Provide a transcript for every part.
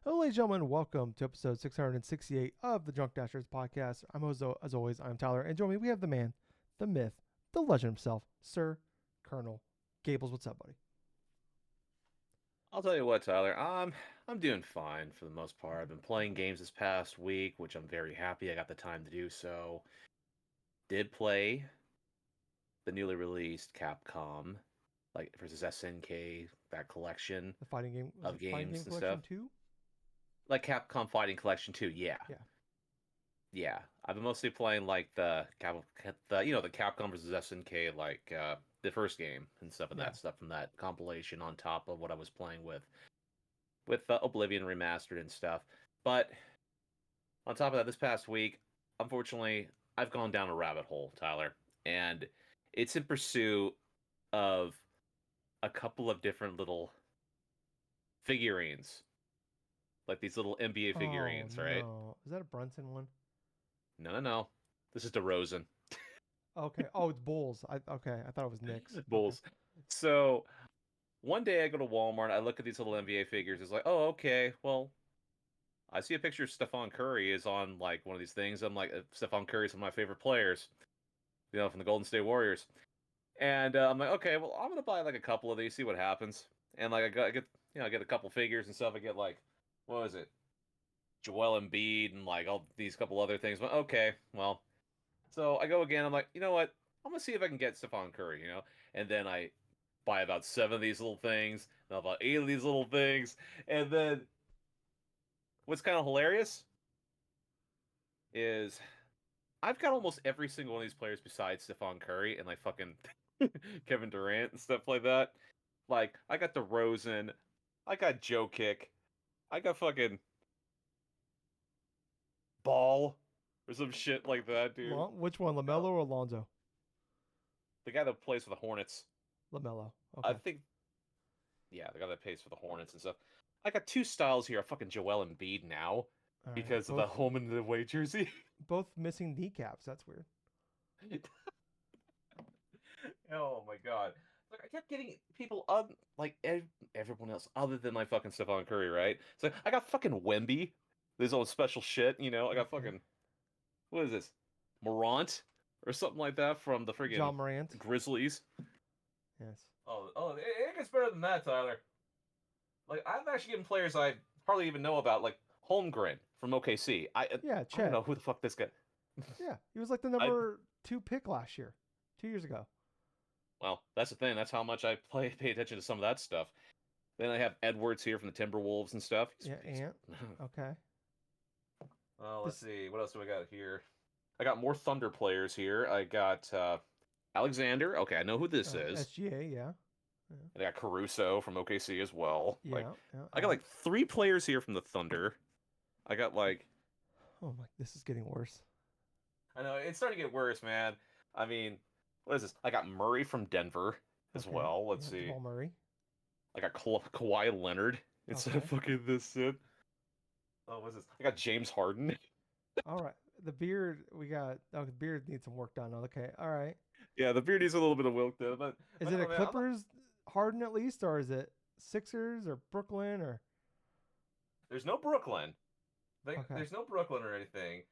Hello, ladies and gentlemen. Welcome to episode 668 of the DrunkNerds podcast. As always, I'm Tyler, and join me, we have the man, the myth, the legend himself, Sir Colonel Gables. What's up, buddy? I'll tell you what, Tyler. I'm doing fine for the most part. I've been playing games this past week, which I'm very happy I got the time to do so. Did play the newly released Capcom, like versus SNK, that collection The fighting game was of it Fighting games Game and Collection stuff. 2? Like Capcom Fighting Collection 2, yeah. Yeah. Yeah. I've been mostly playing like the Capcom versus SNK, like the first game and stuff and Yeah. that stuff from that compilation on top of what I was playing with Oblivion Remastered and stuff. But on top of that, this past week, unfortunately, I've gone down a rabbit hole, Tyler, and it's in pursuit of a couple of different little figurines, like these little NBA Oh figurines, right? no, is that a Brunson one? No, no, no. This is DeRozan. Okay. Oh, it's Bulls. I thought it was Knicks. Okay. Bulls. So one day I go to Walmart, I look at these little NBA figures. It's like, oh, okay, well, I see a picture of Stephon Curry is on like one of these things. I'm like, Stephon Curry's one of my favorite players, from the Golden State Warriors. And I'm like, okay, well, I'm gonna buy like a couple of these, see what happens. And like, I get a couple figures and stuff. I get like, what was it, Joel Embiid and like all these couple other things. But okay, well, so I go again. I'm like, you know what? I'm gonna see if I can get Stephon Curry. And then I buy about seven of these little things, and about eight of these little things, and then what's kind of hilarious is I've got almost every single one of these players besides Stephon Curry and like fucking Kevin Durant and stuff like that. Like I got DeRozan, I got Joe Kick, I got fucking Ball or some shit like that, dude. Which one, No, Lamelo or Alonzo? the guy that plays for the Hornets. Lamelo. I Okay. think, yeah, the guy that plays for the Hornets and stuff. I got two styles here. Fucking Joel Embiid now All right. because of the home and away jersey. Both missing kneecaps. That's weird. Oh my god. Like I kept getting people like everyone else other than my fucking Stephon Curry, right? So I got fucking Wemby. There's all special shit. I got Okay. fucking what is this? Morant or something like that from the friggin' John Morant. Grizzlies. Yes. Oh, it gets better than that, Tyler. Like I've actually given players I hardly even know about, like Holmgren from OKC. Yeah, I don't Chet. know who the fuck this guy. Yeah, he was like the I number 2 pick last year, 2 years ago. Well, that's the thing. That's how much I pay attention to some of that stuff. Then I have Edwards here from the Timberwolves and stuff. Yeah, Ant. Okay. Let's This. see. What else do I got here? I got more Thunder players here. I got Alexander. Okay, I know who this is. SGA. Yeah. Yeah. And I got Caruso from OKC as well. Like, Yeah. Yeah. I got like three players here from the Thunder. I got like, Oh my, this is getting worse. I know it's starting to get worse, man. I mean, what is this? I got Murray from Denver as Okay. well. Let's Yeah. see. Jamal Murray. I got Kawhi Leonard instead of Okay. fucking this shit. Oh, what's this? I got James Harden. All right. The beard we got. Oh, the beard needs some work done. Okay. All right. Yeah, the beard needs a little bit of wilk there, but Is I it don't a know, man. Clippers Harden at least, or is it Sixers or Brooklyn or? There's no Brooklyn. Okay. There's no Brooklyn or anything,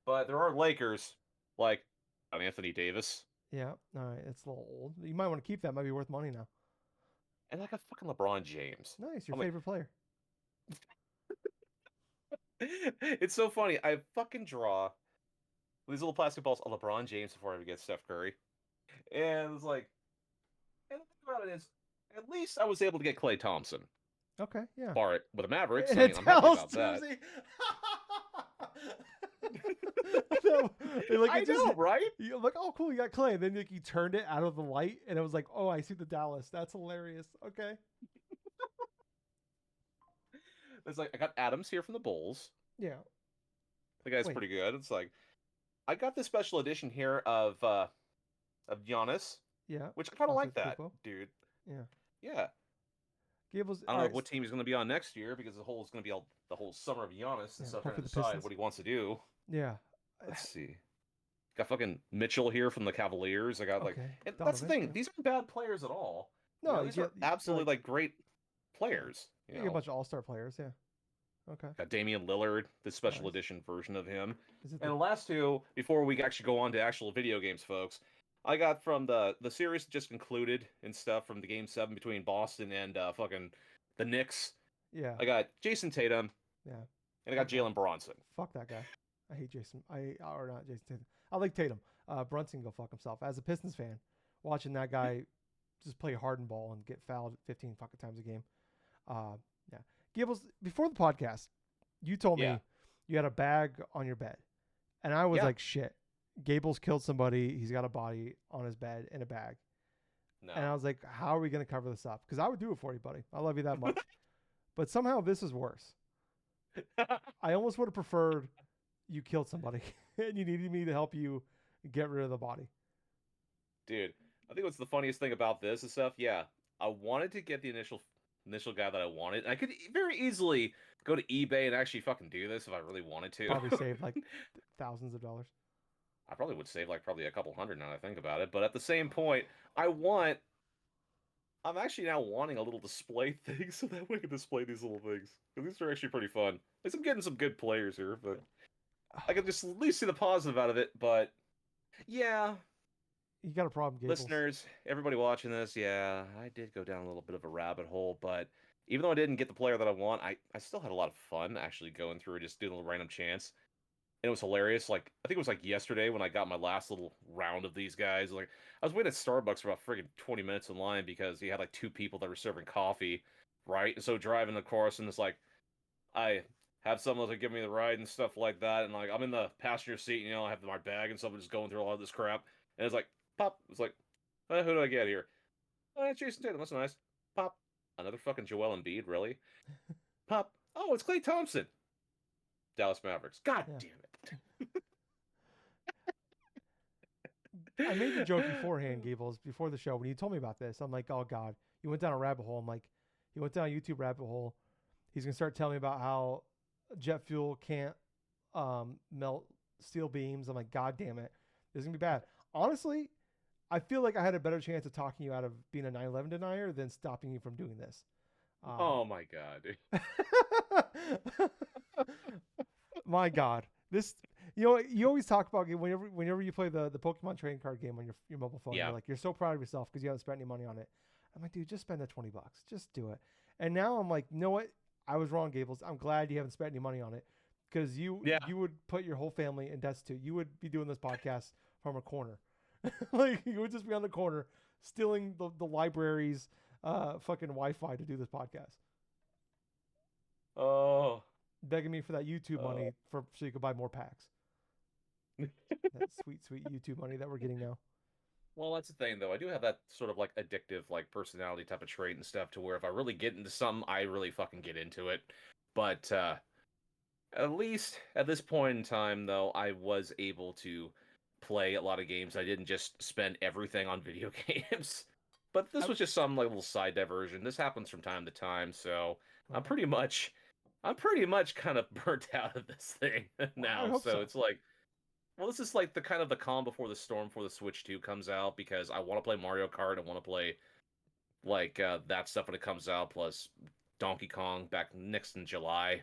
but there are Lakers, like Anthony Davis, Yeah. All right. It's a little old. You might want to keep that. Might be worth money now. and like a fucking LeBron James. Nice. Your I'm like, favorite player. it's so funny. I fucking draw these little plastic balls of LeBron James before I ever get Steph Curry, and it's like, and the thing about it is, at least I was able to get Klay Thompson. Okay. Yeah. Bar it with the Mavericks. In I a mean, I'm happy Dallas about that. jersey. No, like I it just know, right? I'm like, oh cool, you got Clay. And then like you turned it out of the light and it was like, oh, I see the Dallas. That's hilarious. Okay. It's like I got Adams here from the Bulls. Yeah. The guy's Wait. pretty good. It's like I got this special edition here of Giannis, Yeah. which I kind of like that, Antetokounmpo. dude. Yeah. Yeah, Gables. I All don't know right. what team he's going to be on next year because the whole summer of Giannis and Yeah. stuff trying to Hopefully the decide what Pistons. he wants to do. Yeah. Let's see. Got fucking Mitchell here from the Cavaliers. I got like, Okay. and that's the Donovan. thing. Yeah. These aren't bad players at all. No, you These are get absolutely like like great yeah. players. You get a bunch of all-star players. Yeah. Okay. Got Damian Lillard, the special Nice. edition version of him. Is it And the the last two, before we actually go on to actual video games, folks, I got from the series just concluded and stuff from the Game 7 between Boston and fucking the Knicks. yeah. I got Jason Tatum, Yeah. and I got Fuck that. Jalen Bronson. Fuck that guy. I hate Jason. Or not Jason Tatum. I like Tatum. Brunson can go fuck himself. As a Pistons fan, watching that guy just play hardened ball and get fouled 15 fucking times a game. Yeah. Gables, before the podcast, you told Yeah. me you had a bag on your bed. And I was Yeah. like, shit. Gables killed somebody. He's got a body on his bed in a bag. No. And I was like, how are we going to cover this up? Because I would do it for you, buddy. I love you that much. But somehow this is worse. I almost would have preferred you killed somebody and you needed me to help you get rid of the body. Dude, I think what's the funniest thing about this and stuff, yeah, I wanted to get the initial guy that I wanted. I could very easily go to eBay and actually fucking do this if I really wanted to. Probably save like thousands of dollars. I probably would save like probably a couple hundred now that I think about it. But at the same point, I'm actually now wanting a little display thing so that way I can display these little things. These are actually pretty fun. At least I'm getting some good players here, but I can just at least see the positive out of it. But yeah, You got a problem, Gables. listeners, everybody watching this, yeah, I did go down a little bit of a rabbit hole, but even though I didn't get the player that I want, I still had a lot of fun actually going through just doing a little random chance. And it was hilarious. Like, I think it was like yesterday when I got my last little round of these guys. Like, I was waiting at Starbucks for about friggin' 20 minutes in line because he had like two people that were serving coffee, right? And so driving the course, and it's like, I have someone to give me the ride and stuff like that. And like, I'm in the passenger seat, I have my bag and stuff, just going through all of this crap. And it's like, pop. It's like, who do I get here? It's Jason Tatum. That's nice. Pop. Another fucking Joel Embiid, really? Pop. Oh, it's Klay Thompson. Dallas Mavericks. God Yeah. damn it. I made the joke beforehand, Gables, before the show. When you told me about this, I'm like, oh, God. You went down a rabbit hole. I'm like, he went down a YouTube rabbit hole. He's going to start telling me about how jet fuel can't melt steel beams. I'm like, God damn it. This is going to be bad. Honestly, I feel like I had a better chance of talking you out of being a 9/11 denier than stopping you from doing this. Oh, my God, dude. My God. This, you always talk about whenever you play the Pokemon trading card game on your mobile phone, Yeah. you're like, you're so proud of yourself because you haven't spent any money on it. I'm like, dude, just spend the $20. Just do it. And now I'm like, you know what? I was wrong, Gables. I'm glad you haven't spent any money on it because you would put your whole family in destitute. You would be doing this podcast from a corner. Like, you would just be on the corner stealing the library's fucking Wi-Fi to do this podcast. Oh. Begging me for that YouTube money so you could buy more packs. That sweet, sweet YouTube money that we're getting now. Well, that's the thing, though. I do have that sort of like addictive, like personality type of trait and stuff to where if I really get into something, I really fucking get into it. But at least at this point in time, though, I was able to play a lot of games. I didn't just spend everything on video games. But this was just some like little side diversion. This happens from time to time, so I'm pretty much kind of burnt out of this thing now. So it's like, well, this is like the kind of the calm before the storm before the Switch 2 comes out because I want to play Mario Kart. I want to play like that stuff when it comes out, plus Donkey Kong back next in July.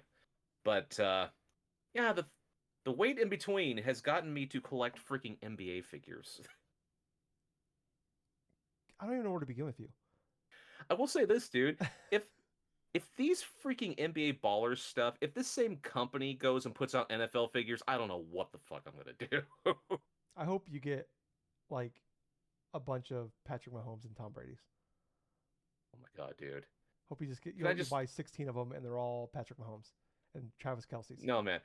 But yeah, the wait in between has gotten me to collect freaking NBA figures. I don't even know where to begin with you. I will say this, dude. If these freaking NBA ballers stuff, if this same company goes and puts out NFL figures, I don't know what the fuck I'm gonna do. I hope you get like a bunch of Patrick Mahomes and Tom Brady's. Oh my God, dude. Hope you just get you buy 16 of them and they're all Patrick Mahomes and Travis Kelce's. No, man.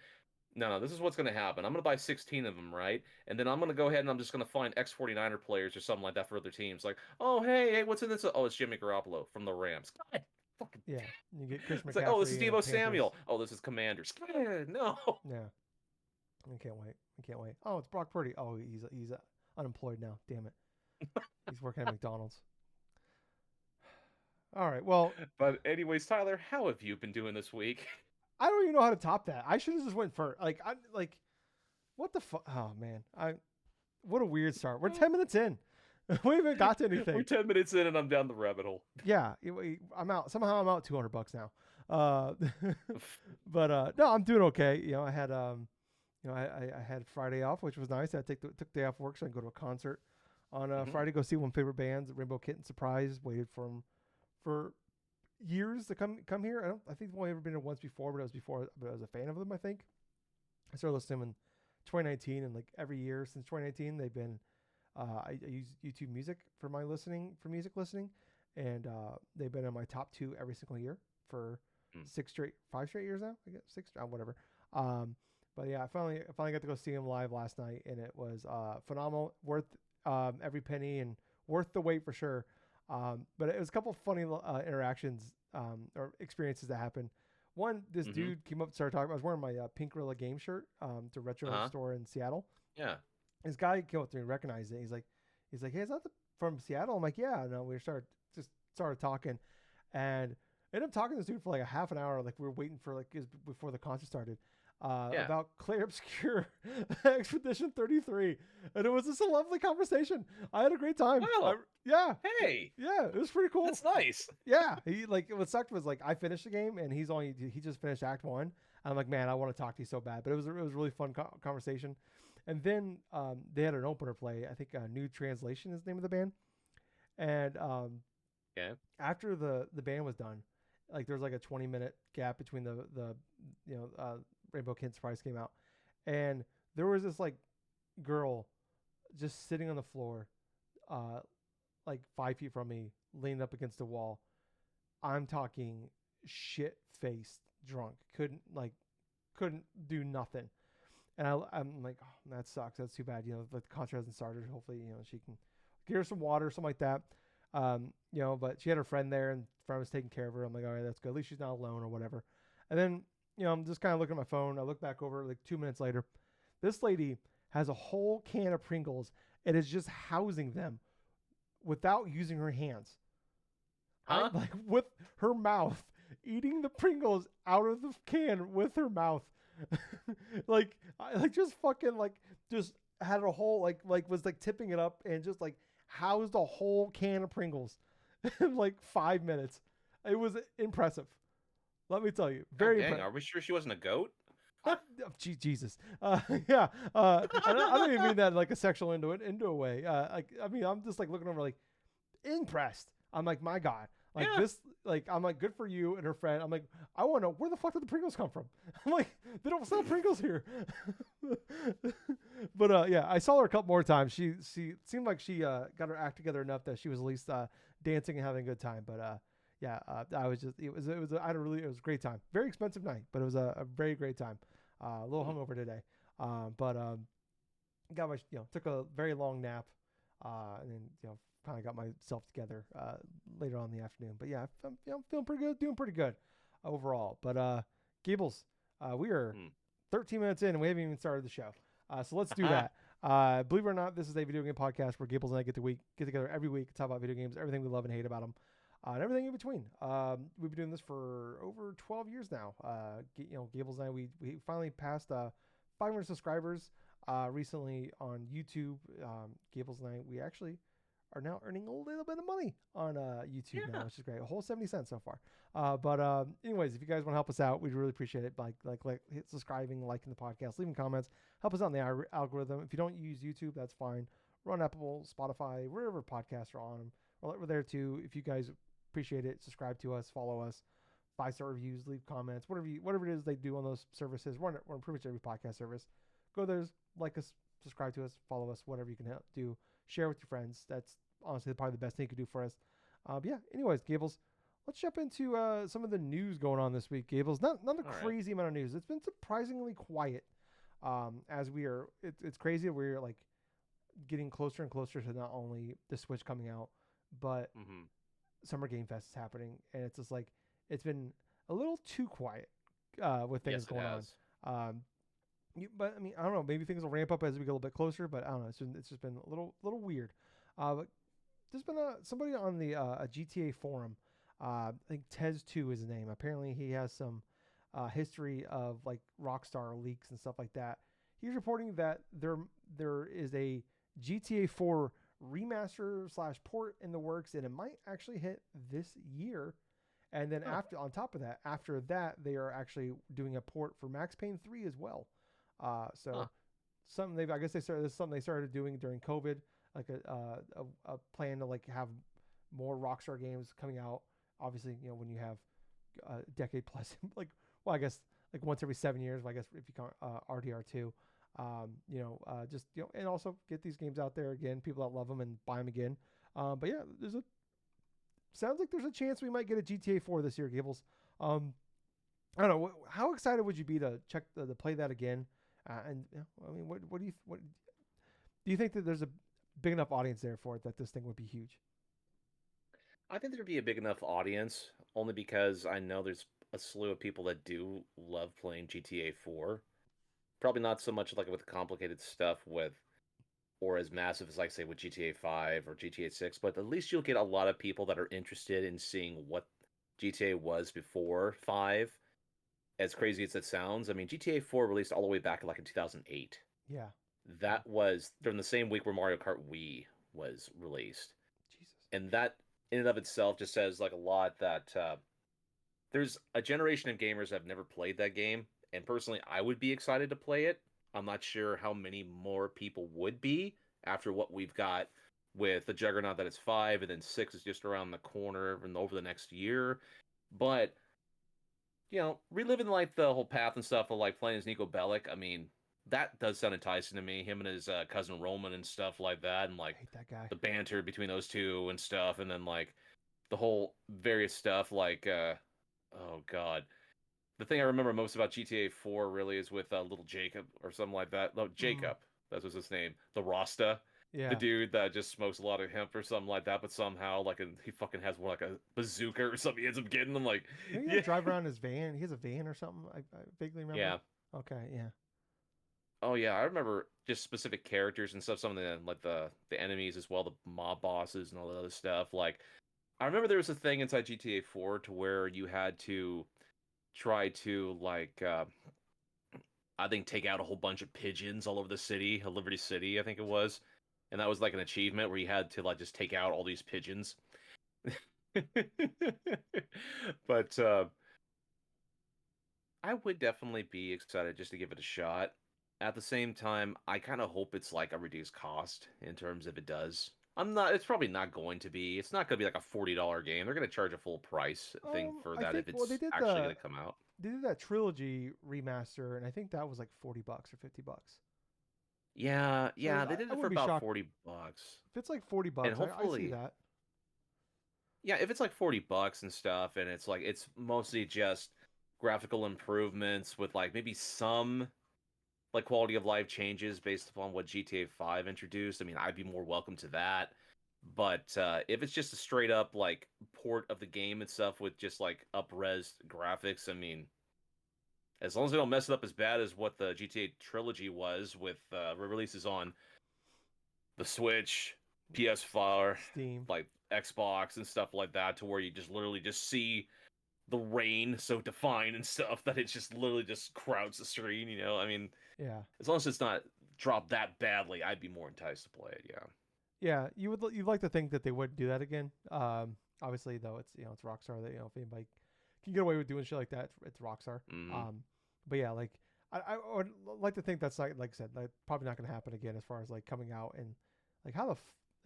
No, this is what's going to happen. I'm going to buy 16 of them, right? And then I'm going to go ahead and I'm just going to find ex-49er players or something like that for other teams. Like, oh, hey, what's in this? Oh, it's Jimmy Garoppolo from the Rams. God, fucking yeah. You get Chris McCaffrey. It's like, oh, this is Deebo Samuel. Oh, this is Commanders. No. Yeah. I can't wait. Oh, it's Brock Purdy. Oh, he's unemployed now. Damn it. He's working at McDonald's. All right. Well, but anyways, Tyler, how have you been doing this week? I don't even know how to top that. I should have just went first. What the fuck? Oh man, what a weird start. We're 10 minutes in. We haven't got to anything. We're 10 minutes in, and I'm down the rabbit hole. Yeah, I'm out. Somehow I'm out $200 now. Uh, but no, I'm doing okay. I had I had Friday off, which was nice. I took the day off work so I could go to a concert on Hmm. Friday. Go see one of my favorite bands, Rainbow Kitten Surprise. Waited for them for years to come here. I think I've only ever been here once before, but I was a fan of them. I think I started listening to them in 2019, and like every year since 2019, they've been. I use YouTube Music for my music listening, and they've been in my top two every single year for Mm. 5 straight years now. I guess six, whatever. Um, but yeah, I finally got to go see him live last night, and it was phenomenal, worth every penny, and worth the wait for sure. But it was a couple of funny interactions or experiences that happened. One, this Hmm. dude came up and started talking. I was wearing my Pink Gorilla game shirt to Retro Uh-huh. store in Seattle. Yeah. This guy came up to me and recognized it. He's like, hey, is that from Seattle? I'm like, yeah. No, we started talking, and ended up talking to this dude for like a half an hour. Like we were waiting for before the concert started. Yeah. About Clair Obscur Expedition 33, and it was just a lovely conversation. I had a great time. Wow. Yeah, Hey, yeah, it was pretty cool. that's nice. Yeah, he like what sucked was like I finished the game and he just finished Act One. I'm like, man, I want to talk to you so bad, but it was a really fun conversation. And then they had an opener play. I think New Translation is the name of the band. And Okay. after the band was done, like there was like a 20-minute gap between the Rainbow Kid Surprise came out, and there was this like girl just sitting on the floor, uh, like 5 feet from me, leaning up against the wall. I'm talking shit faced drunk. Couldn't do nothing. And I'm like, oh, that sucks. That's too bad. The concert hasn't started. Hopefully, she can get her some water, something like that. But she had her friend there, and friend was taking care of her. I'm like, all right, that's good. At least she's not alone or whatever. And then, I'm just kind of looking at my phone. I look back over like 2 minutes later. This lady has a whole can of Pringles and is just housing them without using her hands. I'm Huh? like with her mouth, eating the Pringles out of the can with her mouth. I like just fucking like just had a whole was like tipping it up and just like housed a whole can of Pringles in like 5 minutes. It was impressive. Let me tell you, God very dang. impressive. Are we sure she wasn't a goat? Jesus. Yeah. I don't even mean that in like a sexual into a way. I mean, I'm just like looking over like impressed. I'm like, my God, like Yeah. this, like I'm like, good for you and her friend. I'm like, I want to know where the fuck did the Pringles come from? I'm like, they don't sell Pringles here. But yeah, I saw her a couple more times. She seemed like she got her act together enough that she was at least dancing and having a good time. But yeah, I was just it was a great time. Very expensive night, but it was a very great time. A little Hmm. hungover today, but got my took a very long nap, and then kind of got myself together later on in the afternoon. But yeah, I'm feeling pretty good, doing pretty good overall. But Gables, we are Hmm. 13 minutes in and we haven't even started the show. So let's do that. Believe it or not, this is a video game podcast where Gables and I get together every week to talk about video games, everything we love and hate about them, and everything in between. We've been doing this for over 12 years now. Gables and I, we finally passed 500 subscribers recently on YouTube. Gables and I, we actually are now earning a little bit of money on YouTube now, Yeah. which is great. A whole 70 cents so far. But anyways, if you guys want to help us out, we'd really appreciate it. Like hit subscribing, liking the podcast, leaving comments, help us out in the algorithm. If you don't use YouTube, that's fine. We're on Apple, Spotify, wherever podcasts are on them. We're there too. If you guys appreciate it, subscribe to us, follow us, 5-star reviews, leave comments, whatever it is they do on those services. We're on pretty much every podcast service. Go there, like us, subscribe to us, follow us, whatever you can do. Share with your friends. That's honestly probably the best thing you could do for us. Yeah. Anyways, Gables, let's jump into some of the news going on this week. Gables, not a All right. crazy amount of news. It's been surprisingly quiet. As we are, it's crazy. We're like getting closer and closer to not only the Switch coming out, but Mm-hmm. Summer Game Fest is happening, and it's just like it's been a little too quiet with things Yes, it going on. has. But I mean, I don't know. Maybe things will ramp up as we get a little bit closer. But I don't know. It's just been a little weird. But there's been somebody on the a GTA forum. I think Tez2 is his name. Apparently, he has some history of like Rockstar leaks and stuff like that. He's reporting that there is a GTA 4 remaster / port in the works, and it might actually hit this year. And then Huh. on top of that, after that, they are actually doing a port for Max Payne 3 as well. Huh. So something they I guess they started this is something they started doing during COVID, like a plan to like have more Rockstar games coming out. Obviously, when you have a decade plus, like well, I guess like once every 7 years. Well, I guess if you count RDR2, just and also get these games out there again. People that love them and buy them again. But yeah, sounds like there's a chance we might get a GTA 4 this year, Gables. Um, I don't know. How excited would you be to check to play that again? I mean, what do you think that there's a big enough audience there for it that this thing would be huge? I think there'd be a big enough audience, only because I know there's a slew of people that do love playing GTA 4. Probably not so much like with the complicated stuff with, or as massive as like say with GTA 5 or GTA 6, but at least you'll get a lot of people that are interested in seeing what GTA was before 5. As crazy as it sounds, I mean GTA 4 released all the way back like in 2008. Yeah. Yeah. That was during the same week where Mario Kart Wii was released. Jesus. And that in and of itself just says like a lot that there's a generation of gamers that have never played that game, and personally, I would be excited to play it. I'm not sure how many more people would be after what we've got with the juggernaut that it's 5, and then 6 is just around the corner and over the next year. But reliving like the whole path and stuff of like playing as Nico Bellic, I mean, that does sound enticing to me. Him and his cousin Roman and stuff like that, and I like hate that guy. the banter between those two and stuff, and then like the whole various stuff like oh god, the thing I remember most about GTA 4 really is with little Jacob or something like that. No, Mm, Jacob, that was his name. The Rasta, the yeah. dude that just smokes a lot of hemp or something like that, but somehow he fucking has more like a bazooka or something. He ends up getting. I'm like, Didn't he like yeah, drive around his van? He has a van or something. I vaguely remember. yeah. Okay. Yeah. Oh yeah, I remember just specific characters and stuff. Some of the like the enemies as well, the mob bosses and all that other stuff. Like I remember there was a thing inside GTA 4 to where you had to try to like I think take out a whole bunch of pigeons all over the city, Liberty City, I think it was. And that was like an achievement where you had to like just take out all these pigeons. But I would definitely be excited just to give it a shot. At the same time, I kind of hope it's like a reduced cost in terms of it does. It's probably not going to be. It's not going to be like a $40 game. They're going to charge a full price thing for I that think if well it's actually going to come out. they did that trilogy remaster, and I think that was like $40 or $50. Yeah, So yeah, they did I it for wouldn't be about shocked $40. if it's like forty And bucks. I see hopefully, that. yeah, if it's like $40 and stuff, and it's like it's mostly just graphical improvements with like maybe some like quality of life changes based upon what GTA 5 introduced. I mean, I'd be more welcome to that. But if it's just a straight up like port of the game and stuff with just like up-res graphics, I mean, as long as they don't mess it up as bad as what the GTA trilogy was with releases on the Switch, PS4, Steam. like Xbox and stuff like that, to where you just literally just see the rain so defined and stuff that it just literally just crowds the screen. I mean, Yeah. as long as it's not dropped that badly, I'd be more enticed to play it. Yeah. Yeah. You'd like to think that they would do that again. Obviously though, it's Rockstar. That if anybody can get away with doing shit like that, it's Rockstar. Hmm. But yeah, like I would like to think that's like I said, like probably not going to happen again as far as like coming out and like how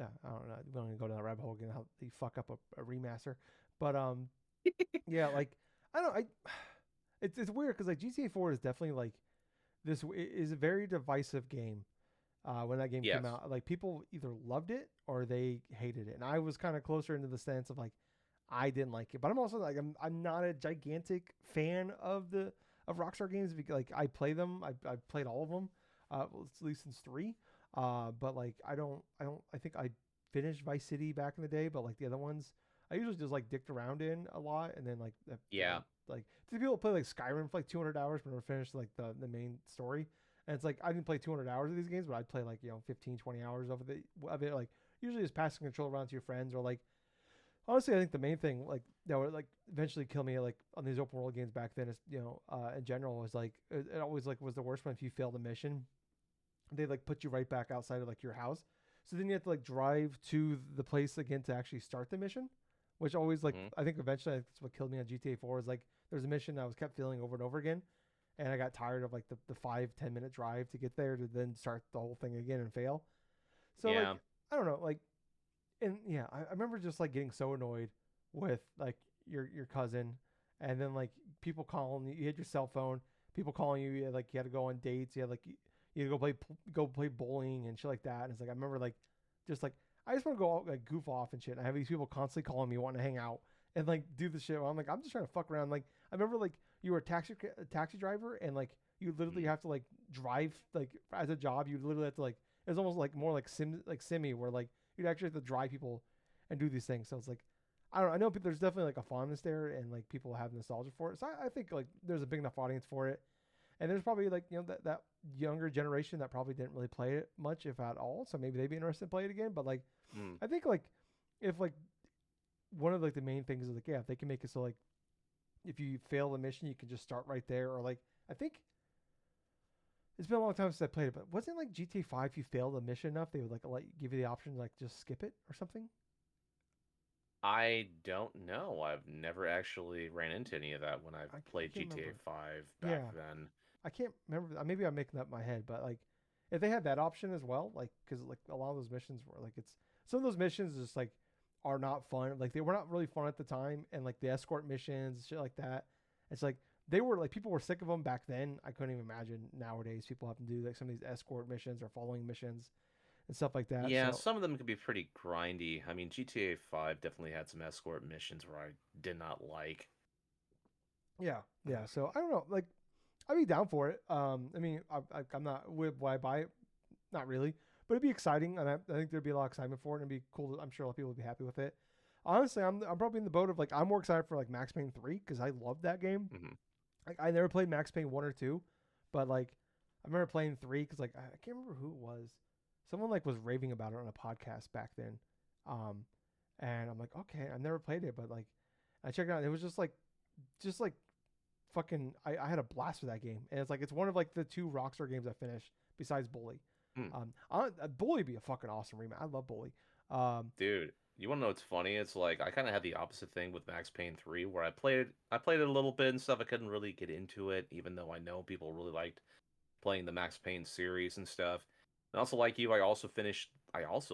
yeah, I don't know. We don't even go down that rabbit hole again. How they fuck up a remaster, but yeah, like I don't. It's weird because like GTA 4 is definitely like this is a very divisive game. When that game came Yes. out, like people either loved it or they hated it, and I was kind of closer into the stance of like I didn't like it, but I'm also like I'm not a gigantic fan of Rockstar games because like I play them. I've played all of them, well, at least since 3. But like I think I finished Vice City back in the day, but like the other ones, I usually just like dicked around in a lot, and then Yeah. like do people play like Skyrim for like 200 hours but never finish like the main story? And it's like I didn't play 200 hours of these games, but I'd play like 15, 20 hours of it. Like usually just passing control around to your friends or like honestly, I think the main thing like that would like eventually kill me like on these open world games back then is in general was like it always like was the worst one if you failed a mission, they like put you right back outside of like your house, so then you have to like drive to the place again to actually start the mission, which always like Mm-hmm. I think eventually that's what killed me on GTA 4 is like there's a mission I was kept failing over and over again, and I got tired of like the 5-10 minute drive to get there to then start the whole thing again and fail. So Yeah. like I don't know like and yeah I remember just like getting so annoyed with like your cousin, and then like people calling you, you had your cell phone, people calling you, like you had to go on dates, you had like you had to go play bowling and shit like that, and it's like I remember like just like I just want to go out, like goof off and shit. And I have these people constantly calling me wanting to hang out and like do the shit. Where I'm like I'm just trying to fuck around. Like I remember like you were a taxi driver and like you literally Mm. have to like drive like as a job. You literally have to like it's almost like more like simmy where like you'd actually have to drive people and do these things. So it's like I don't know. I know there's definitely like a fondness there and like people have nostalgia for it. So I think like there's a big enough audience for it. And there's probably like, that younger generation that probably didn't really play it much, if at all. So maybe they'd be interested in playing it again. But like, Mm. I think like if like one of like the main things is like, yeah, if they can make it so like if you fail the mission, you can just start right there. Or like, I think it's been a long time since I played it, but wasn't it like GTA 5, if you fail the mission enough, they would like give you the option to like just skip it or something? I don't know. I've never actually ran into any of that when I've I played can't GTA remember. 5 back Yeah. then. I can't remember. Maybe I'm making up my head, but like, if they had that option as well, like, because like a lot of those missions were like, it's some of those missions just like are not fun. Like they were not really fun at the time, and like the escort missions, shit like that. It's like they were like people were sick of them back then. I couldn't even imagine nowadays people have to do like some of these escort missions or following missions and stuff like that. Yeah, So some of them could be pretty grindy. I mean, GTA 5 definitely had some escort missions where I did not like. yeah, yeah. So I don't know. Like I'd be down for it. I mean, I'm not. Would I buy it? Not really, but it'd be exciting, and I think there'd be a lot of excitement for it, and it'd be cool. I'm sure a lot of people would be happy with it. Honestly, I'm probably in the boat of like I'm more excited for like Max Payne 3 because I love that game. Hmm. Like I never played Max Payne 1 or 2, but like I remember playing 3 because like I can't remember who it was. Someone like was raving about it on a podcast back then, um, and I'm like, okay, I never played it, but like I checked it out. It was just like fucking. I had a blast with that game, and it's like it's one of like the two Rockstar games I finished besides Bully. Hmm. Bully be a fucking awesome remake. I love Bully. Um, Dude, you want to know what's funny? It's like I kind of had the opposite thing with Max Payne 3 where I played it a little bit and stuff. I couldn't really get into it even though I know people really liked playing the Max Payne series and stuff. And also like you, I also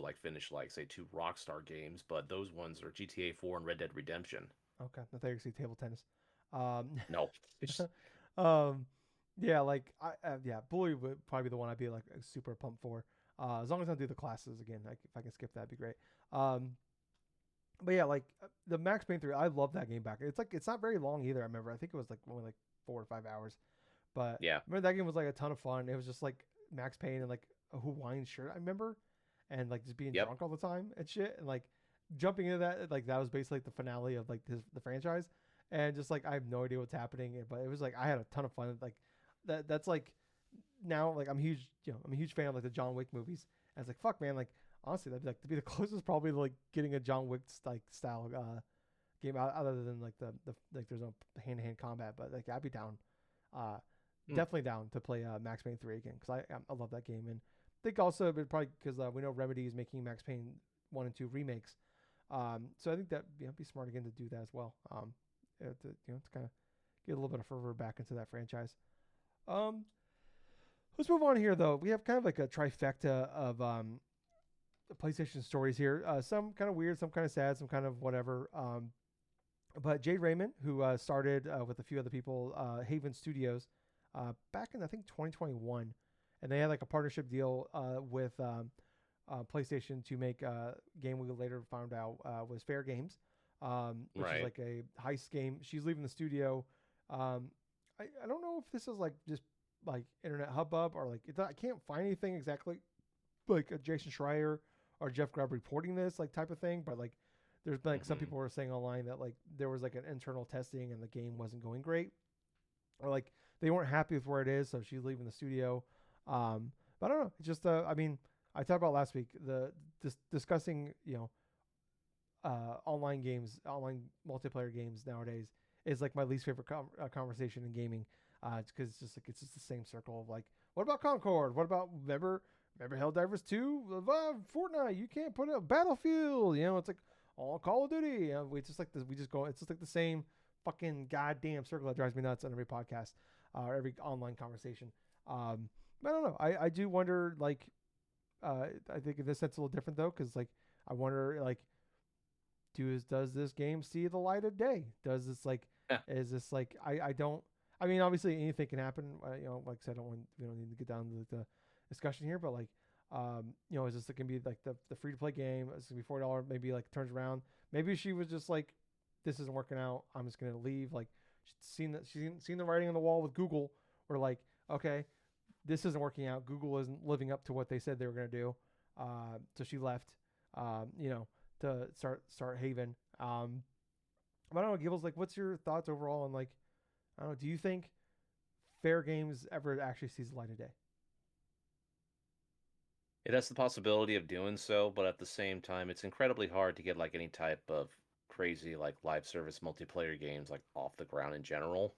like finished like say two Rockstar games, but those ones are GTA 4 and Red Dead Redemption. okay, I thought you were gonna say table tennis. Um, No. It's- um, yeah, like yeah, Bully would probably be the one I'd be like super pumped for. As long as I don't do the classes again, like if I can skip that, that'd be great. Um, but yeah, like the Max Payne 3, I love that game back. It's like it's not very long either. I remember. I think it was like only like 4 or 5 hours. But yeah. I remember that game was like a ton of fun. It was just like Max Payne and like a Hawaiian shirt. I remember, and like just being Yep. drunk all the time and shit, and like jumping into that. Like that was basically like the finale of like the franchise, and just like I have no idea what's happening. But it was like I had a ton of fun. Like that's like now like I'm huge. I'm a huge fan of like the John Wick movies. And it's like fuck man, like honestly that'd be like to be the closest probably to like getting a John Wick like style game out other than like the like there's no hand to hand combat. But like I'd be down. Uh, Hmm. Definitely down to play Max Payne 3 again because I love that game, and I think also but probably because we know Remedy is making Max Payne 1 and 2 remakes, so I think that be smart again to do that as well, to kind of get a little bit of fervor back into that franchise. Um, let's move on here though. We have kind of like a trifecta of PlayStation stories here. Some kind of weird, some kind of sad, some kind of whatever. But Jade Raymond, who started with a few other people, Haven Studios, back in I think 2021, and they had like a partnership deal with PlayStation to make a game we later found out was Fair Games, which is Right. like a heist game. She's leaving the studio. Um, I don't know if this is like just like Internet Hubbub or like I can't find anything exactly like a Jason Schreier or Jeff Grubb reporting this like type of thing, but like there's been like some Hmm. people were saying online that like there was like an internal testing and the game wasn't going great, or like they weren't happy with where it is, so she's leaving the studio. But I don't know. It's just I mean, I talked about last week discussing online games, online multiplayer games nowadays is like my least favorite conversation in gaming. It's because it's just the same circle of like, what about Concord? What about remember Helldivers 2? Fortnite? You can't put a Battlefield. It's like oh, Call of Duty. We just like this. We just go. It's just like the same fucking goddamn circle that drives me nuts on every podcast, every online conversation. But I don't know. I do wonder. Like, I think in this sense a little different though, because like I wonder like, does this game see the light of day? Does this like Yeah. is this like I don't. I mean, obviously anything can happen. Like I said, we don't need to get down to the discussion here, but like, is this gonna be like the free to play game? It's gonna be $40. Maybe like turns around. Maybe she was just like, this isn't working out. I'm just gonna leave. Like, she's seen the writing on the wall with Google, or like, okay, this isn't working out. Google isn't living up to what they said they were gonna do. So she left. To start Haven. But I don't know, Gibbles. Like, what's your thoughts overall on like, I don't know. Do you think Fair Games ever actually sees the light of day? It has the possibility of doing so, but at the same time, it's incredibly hard to get like any type of crazy like live service multiplayer games like off the ground in general.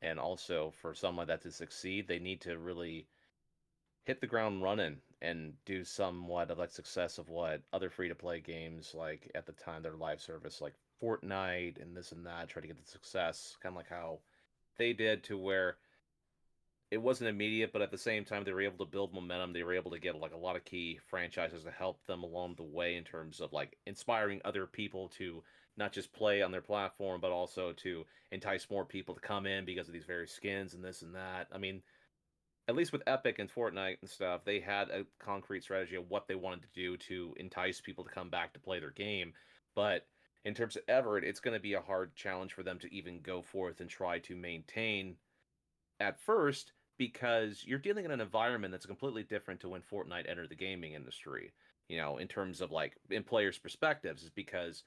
And also for someone that to succeed, they need to really hit the ground running and do somewhat of like success of what other free to play games like at the time their live service like Fortnite and this and that try to get the success, kind of like how they did, to where it wasn't immediate, but at the same time they were able to build momentum. They were able to get like a lot of key franchises to help them along the way in terms of like inspiring other people to not just play on their platform, but also to entice more people to come in because of these various skins and this and that. I mean, at least with Epic and Fortnite and stuff, they had a concrete strategy of what they wanted to do to entice people to come back to play their game. But in terms of Everett, it's going to be a hard challenge for them to even go forth and try to maintain at first, because you're dealing in an environment that's completely different to when Fortnite entered the gaming industry. In terms of like in players' perspectives, is because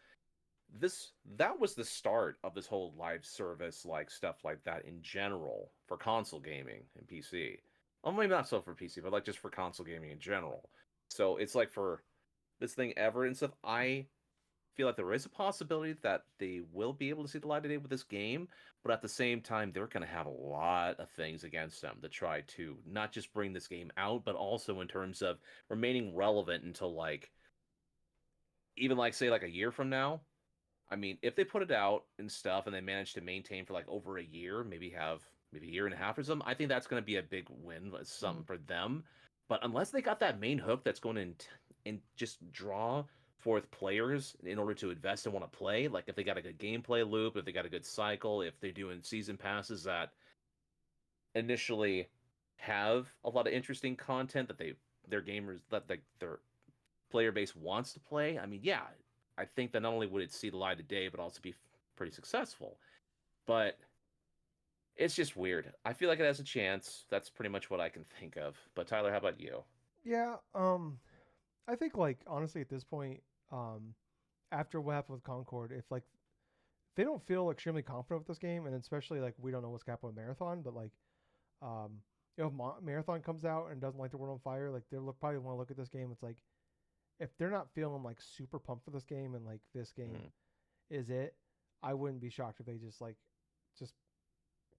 that was the start of this whole live service like stuff like that in general for console gaming and PC. Well, maybe not so for PC, but like just for console gaming in general. So it's like for this thing ever and stuff, I feel like there is a possibility that they will be able to see the light of day with this game, but at the same time, they're going to have a lot of things against them to try to not just bring this game out, but also in terms of remaining relevant until like even like say like a year from now. I mean, if they put it out and stuff and they manage to maintain for like over a year, maybe a year and a half or something, I think that's going to be a big win, something for them. But unless they got that main hook that's going to and just draw forth players in order to invest and want to play, like if they got a good gameplay loop, if they got a good cycle, if they're doing season passes that initially have a lot of interesting content that their gamers that their player base wants to play, I mean, yeah, I think that not only would it see the light of day, but also be pretty successful. But it's just weird. I feel like it has a chance. That's pretty much what I can think of. But Tyler, how about you? Yeah. I think like honestly at this point, um, after what happened with Concord, if like they don't feel extremely confident with this game, and especially like we don't know what's happening with Marathon, but like, um, if Marathon comes out and doesn't like the World on Fire, like they probably want to look at this game. It's like if they're not feeling like super pumped for this game and like this game Mm. is it, I wouldn't be shocked if they just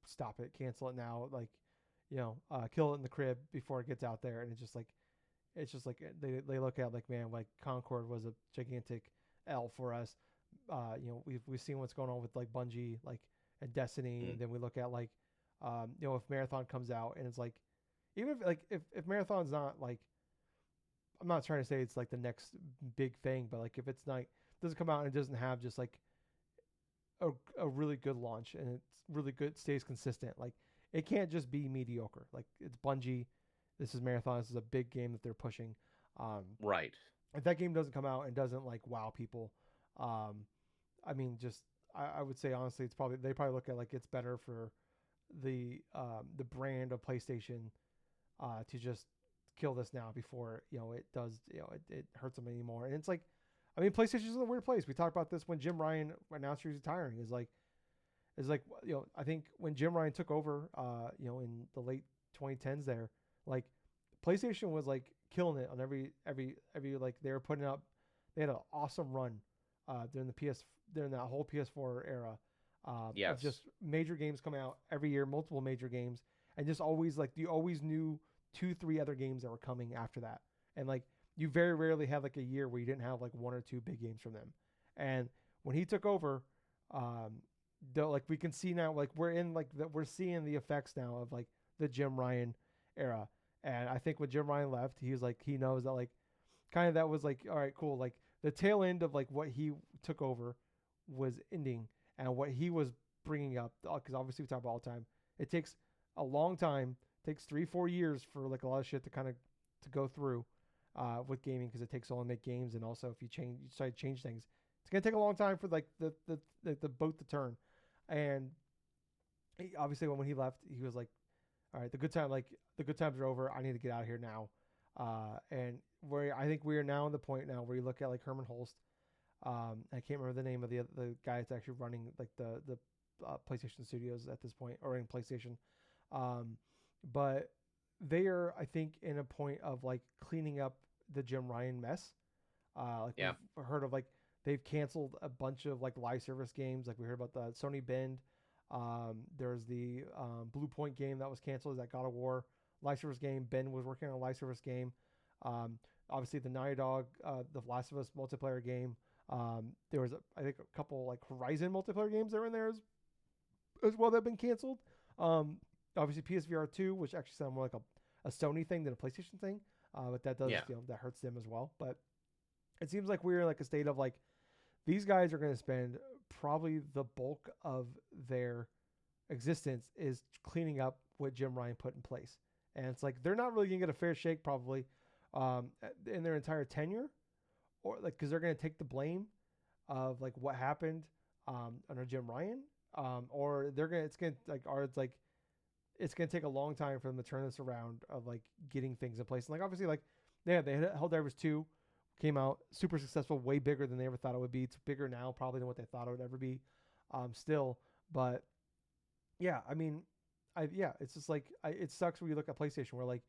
stop it, cancel it now, like kill it in the crib before it gets out there, and it's just like they look at like, man, like Concord was a gigantic L for us. We've seen what's going on with like Bungie, like and Destiny, Mm. and then we look at like, if Marathon comes out and it's like, even if Marathon's not like, I'm not trying to say it's like the next big thing, but like if it's not doesn't come out and it doesn't have just like a really good launch and it's really good, stays consistent, like it can't just be mediocre. Like it's Bungie, this is Marathon, this is a big game that they're pushing. Um, Right. if that game doesn't come out and doesn't like wow people, um, I mean, just I would say honestly, it's probably they probably look at like it's better for the brand of PlayStation to just kill this now before it does it hurts them anymore. And it's like, I mean, PlayStation's in a weird place. We talked about this when Jim Ryan announced he was retiring. Is like I think when Jim Ryan took over, in the late 2010s, there like PlayStation was like killing it on every like they were putting up. They had an awesome run during that whole PS4 era of Yes. just major games coming out every year, multiple major games, and just always like you always knew 2 3 other games that were coming after that, and like you very rarely had like a year where you didn't have like one or two big games from them, And when he took over, um, like we can see now, like we're in like we're seeing the effects now of like the Jim Ryan era. And I think when Jim Ryan left, he was like he knows that like kind of that was like all right, cool. Like the tail end of like what he took over was ending, and what he was bringing up because obviously we talk about all the time. It takes a long time. It takes 3-4 years for like a lot of shit to kind of to go through with gaming because it takes so long to make games, and also if you try to change things, it's gonna take a long time for like the boat to turn. And obviously when he left, he was like, all right, the good times are over. I need to get out of here now. And where I think we are now in the point now where you look at like Herman Holst. I can't remember the name of the guy that's actually running like the PlayStation Studios at this point, or in PlayStation. Um, but they are, I think, in a point of like cleaning up the Jim Ryan mess. Like Yeah. we've heard of like they've canceled a bunch of like live service games. Like we heard about the Sony Bend. There's the Blue Point game that was canceled. That God of War live service game. Ben was working on a live service game. Um, Obviously the Naughty Dog, the Last of Us multiplayer game. There was I think a couple like Horizon multiplayer games that were in there as well that have been canceled. Um, Obviously PSVR 2, which actually sounded more like a Sony thing than a PlayStation thing. But that does, Yeah. that hurts them as well. But it seems like we're in like a state of like these guys are going to spend probably the bulk of their existence is cleaning up what Jim Ryan put in place. And it's like they're not really going to get a fair shake probably in their entire tenure, or like because they're going to take the blame of like what happened under Jim Ryan, or they're gonna it's gonna like or it's like it's gonna take a long time for them to turn this around of like getting things in place. And like obviously like yeah, they had Helldivers 2 came out super successful, way bigger than they ever thought it would be. It's bigger now probably than what they thought it would ever be. Still, but yeah, I mean, it's just like it sucks when you look at PlayStation where like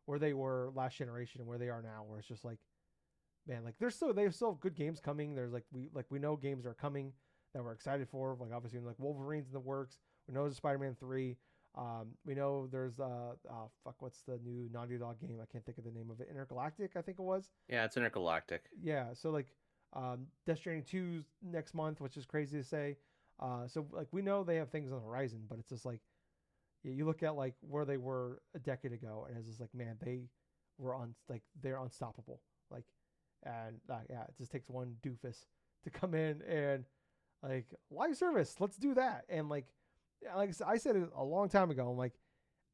where they were last generation and where they are now, where it's just like man, like they have still good games coming. There's we know games are coming that we're excited for. Like obviously like Wolverine's in the works. We know there's Spider-Man 3. We know there's what's the new Naughty Dog game? I can't think of the name of it. Intergalactic, I think it was. Yeah, it's intergalactic. Yeah, so like Death Stranding 2's next month, which is crazy to say. So like we know they have things on the horizon, but it's just like you look at like where they were a decade ago, and it's just like man, they were on like they're unstoppable. Like, and yeah, it just takes one doofus to come in and like live service, let's do that. And like I said it a long time ago, I'm like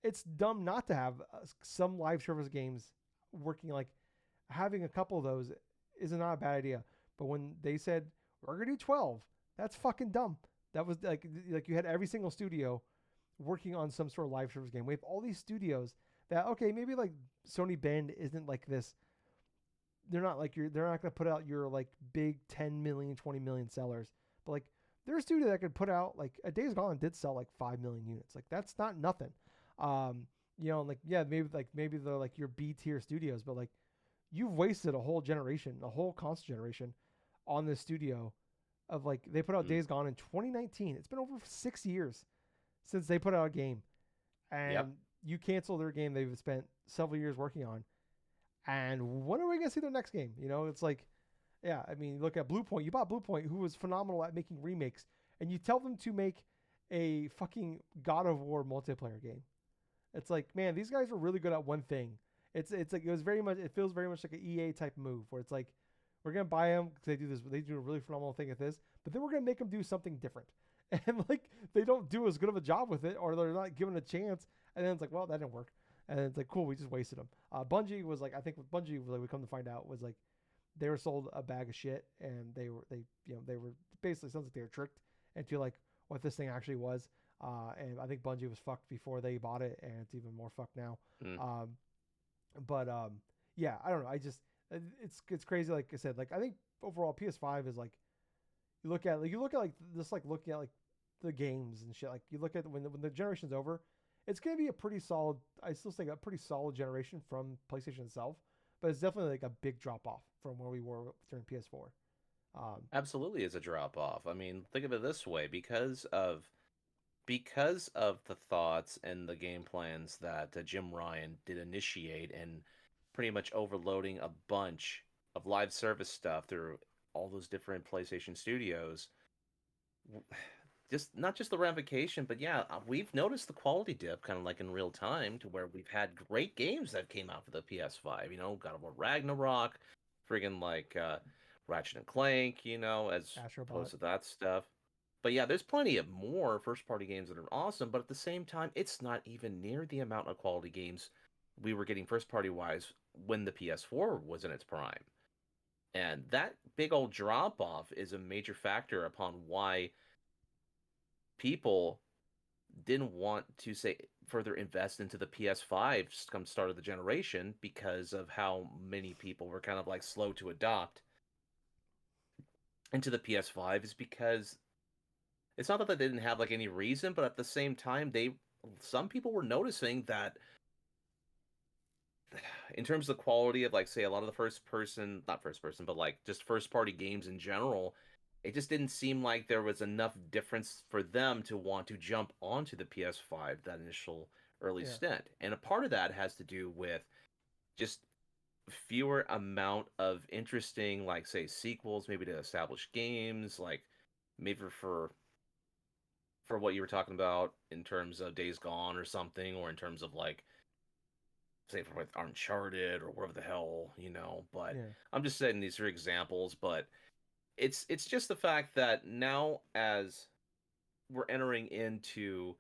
it's dumb not to have some live service games working. Like having a couple of those is not a bad idea. But when they said we're gonna do 12, that's fucking dumb. That was like you had every single studio working on some sort of live service game. We have all these studios that okay, maybe like Sony Bend isn't like this. They're not gonna put out your like big 10 million, 20 million sellers. But like they're a studio that could put out like a Days Gone did sell like 5 million units. Like that's not nothing. Um, like yeah, maybe they're like your B tier studios, but like you've wasted a whole generation, a whole console generation on this studio of like they put out Mm. Days Gone in 2019. It's been over 6 years since they put out a game, Yep. and you cancel their game they've spent several years working on. And when are we gonna see their next game? It's like, yeah, I mean, look at Blue Point. You bought Blue Point, who was phenomenal at making remakes, and you tell them to make a fucking God of War multiplayer game. It's like, man, these guys are really good at one thing. It's like it feels very much like an EA type move where it's like we're gonna buy them because they do a really phenomenal thing at this, but then we're gonna make them do something different, and like they don't do as good of a job with it, or they're not given a chance, and then it's like, well, that didn't work, and it's like, cool, we just wasted them. Bungie was like, I think with Bungie, like, we come to find out was like they were sold a bag of shit, and they were basically sounds like they were tricked into like what this thing actually was. And I think Bungie was fucked before they bought it, and it's even more fucked now. Mm. But yeah, I don't know. I just it's crazy. Like I said, like I think overall PS5 is like you look at like just like looking at like the games and shit. Like you look at when the generation's over, it's gonna be a pretty solid. I still think a pretty solid generation from PlayStation itself, but it's definitely like a big drop off from where we were during PS4. Absolutely is a drop off. I mean, think of it this way, because of the thoughts and the game plans that Jim Ryan did initiate and pretty much overloading a bunch of live service stuff through all those different PlayStation studios, just not just the ramification, but yeah, we've noticed the quality dip kind of like in real time to where we've had great games that came out for the PS5. You know, God of War Ragnarok, friggin' like Ratchet and Clank. You know, as Astrobot. opposed to that stuff. But yeah, there's plenty of more first party games that are awesome, but at the same time, it's not even near the amount of quality games we were getting first party wise when the PS4 was in its prime. And that big old drop off is a major factor upon why people didn't want to say further invest into the PS5 come start of the generation because of how many people were kind of like slow to adopt into the PS5 is because it's not that they didn't have like any reason, but at the same time some people were noticing that in terms of the quality of like say a lot of the first person, not first person, but like just first party games in general, it just didn't seem like there was enough difference for them to want to jump onto the PS5 that initial early Yeah. stint. And a part of that has to do with just fewer amount of interesting like say sequels maybe to established games like maybe for what you were talking about in terms of Days Gone or something or in terms of like say for like Uncharted or whatever the hell, you know. But Yeah. I'm just saying these are examples. But it's just the fact that now as we're entering into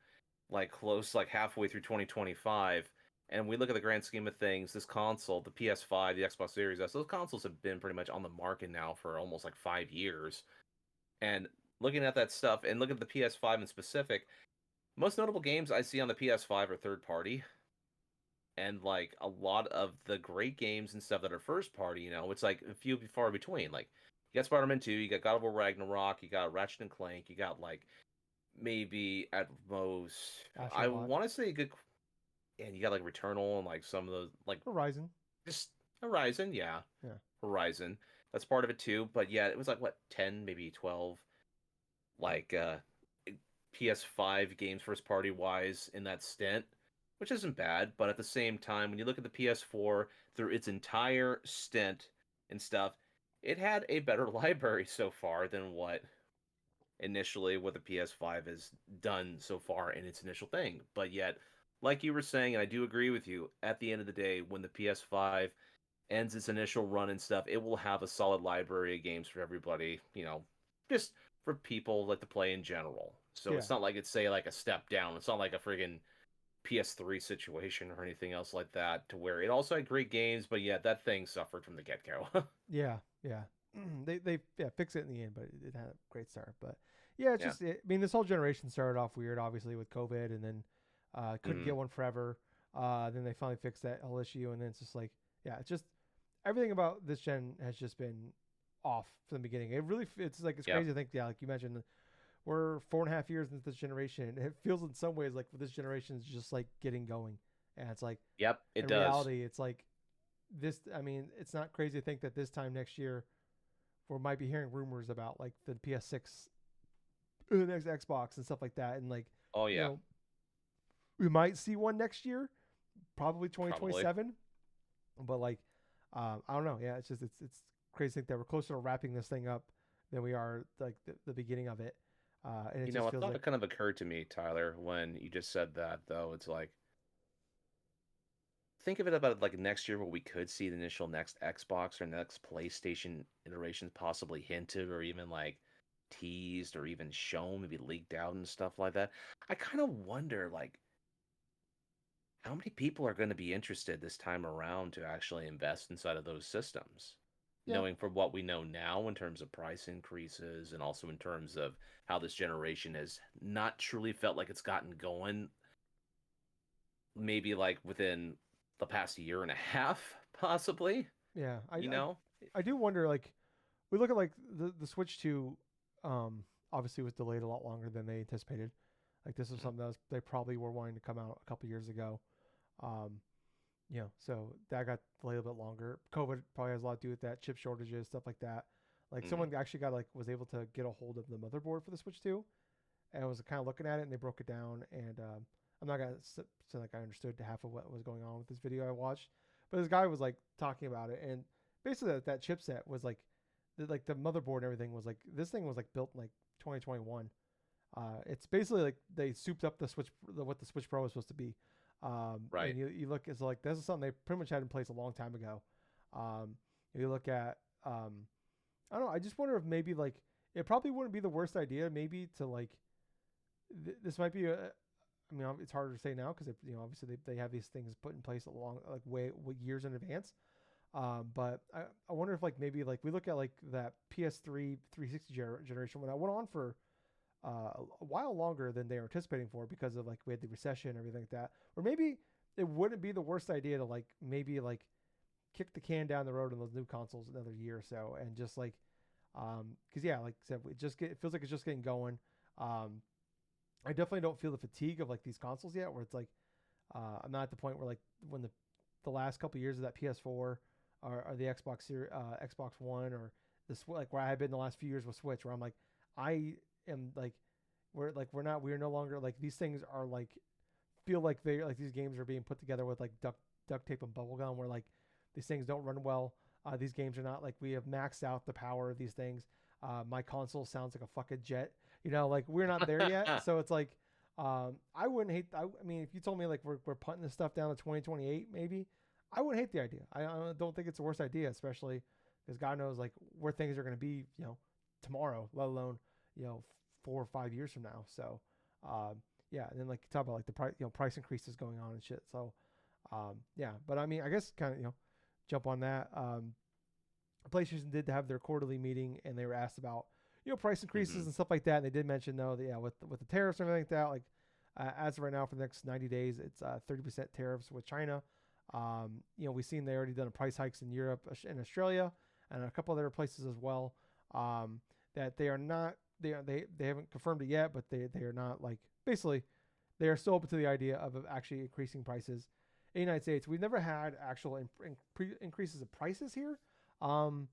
like close like halfway through 2025, and we look at the grand scheme of things, this console, the PS5, the Xbox Series S, those consoles have been pretty much on the market now for almost like 5 years. And looking at that stuff and looking at the PS5 in specific, most notable games I see on the PS5 are third party and like a lot of the great games and stuff that are first party, you know, it's like a few far between. Like you got Spider-Man 2, you got God of War Ragnarok, you got Ratchet and Clank, you got like maybe at most I Astrobot. want to say a good and you got like Returnal and like some of those like Horizon. just Horizon, yeah. Yeah. Horizon. That's part of it too, but yeah, it was like what 10, maybe 12 like PS5 games first party wise in that stint, which isn't bad, but at the same time, when you look at the PS4 through its entire stint and stuff, it had a better library so far than what initially what the PS5 has done so far in its initial thing. But yet, like you were saying, and I do agree with you, at the end of the day, when the PS5 ends its initial run and stuff, it will have a solid library of games for everybody, you know, just for people like to play in general. So Yeah. it's not like it's say like a step down. It's not like a friggin' PS3 situation or anything else like that, to where it also had great games, but yeah, that thing suffered from the get go. Yeah. Yeah. They yeah fix it in the end, but it had a great start. But yeah, it's Yeah. just I mean this whole generation started off weird, obviously with COVID, and then couldn't Hmm. get one forever. Then they finally fixed that whole issue, and then it's just like yeah, it's just everything about this gen has just been off from the beginning. It really it's like it's Yep. crazy to think yeah, like you mentioned, we're 4.5 years into this generation. And it feels in some ways like this generation is just like getting going, and it's like Yep. It in does. reality, it's like this. I mean, it's not crazy to think that this time next year we might be hearing rumors about like the PS6, the next Xbox, and stuff like that, and like Oh you yeah. know we might see one next year, probably Probably. 2027. But like, I don't know. Yeah, it's just it's crazy to think that we're closer to wrapping this thing up than we are like the beginning of it, and it You know, just a feels thought like that kind of occurred to me, Tyler, when you just said that, though. It's like, think of it about like next year where we could see the initial next Xbox or next PlayStation iterations possibly hinted or even like teased or even shown, maybe leaked out and stuff like that. I kind of wonder like how many people are going to be interested this time around to actually invest inside of those systems, yeah, knowing from what we know now in terms of price increases and also in terms of how this generation has not truly felt like it's gotten going maybe like within the past year and a half, possibly, yeah. you know? I do wonder like we look at like the Switch 2, obviously was delayed a lot longer than they anticipated. Like this is Mhm. something that they probably were wanting to come out a couple years ago. Um, so that got delayed a bit longer. COVID probably has a lot to do with that, chip shortages, stuff like that. Like Mhm. someone actually got like was able to get a hold of the motherboard for the Switch 2 and was kind of looking at it and they broke it down and I'm not gonna say like I understood half of what was going on with this video I watched, but this guy was like talking about it and basically that chipset was like like the motherboard and everything was like this thing was like built in like 2021. It's basically like they souped up the Switch, what the Switch Pro was supposed to be. Right. And you look, it's like this is something they pretty much had in place a long time ago. Um, you look at, I don't know. I just wonder if maybe like it probably wouldn't be the worst idea, maybe to like this might be a. I mean, it's harder to say now because obviously they have these things put in place along like way years in advance. But I wonder if like maybe like we look at like that PS3 360 generation when I went on for a while longer than they were anticipating for because of like we had the recession and everything like that. Or maybe it wouldn't be the worst idea to like maybe like kick the can down the road on those new consoles another year or so and just like because yeah, like I said, it feels like it's just getting going. Um, I definitely don't feel the fatigue of like these consoles yet, where it's like I'm not at the point where like when the last couple of years of that PS4 or the Xbox One or like where I have been the last few years with Switch, where I'm like I am like we're no longer like these things are like feel like they like these games are being put together with like duct tape and bubble gum, where like these things don't run well. These games are not like we have maxed out the power of these things. My console sounds like a fucking jet. Like we're not there yet. So it's like, I wouldn't hate. I mean, if you told me like we're punting this stuff down to 2028, maybe I wouldn't hate the idea. I don't think it's the worst idea, especially because God knows like where things are going to be, tomorrow, let alone 4 or 5 years from now. So, yeah, and then like talk about like the price increases going on and shit. So, yeah, but I mean, I guess kind of jump on that. PlayStation did have their quarterly meeting, and they were asked about price increases and stuff like that. And they did mention though that with the tariffs and everything like that, like as of right now for the next 90 days, it's 30% tariffs with China. We've seen they already done price hikes in Europe and Australia and a couple other places as well. That they are not they haven't confirmed it yet, but they are not like basically they are still open to the idea of actually increasing prices in the United States. We've never had actual increases of prices here. Um,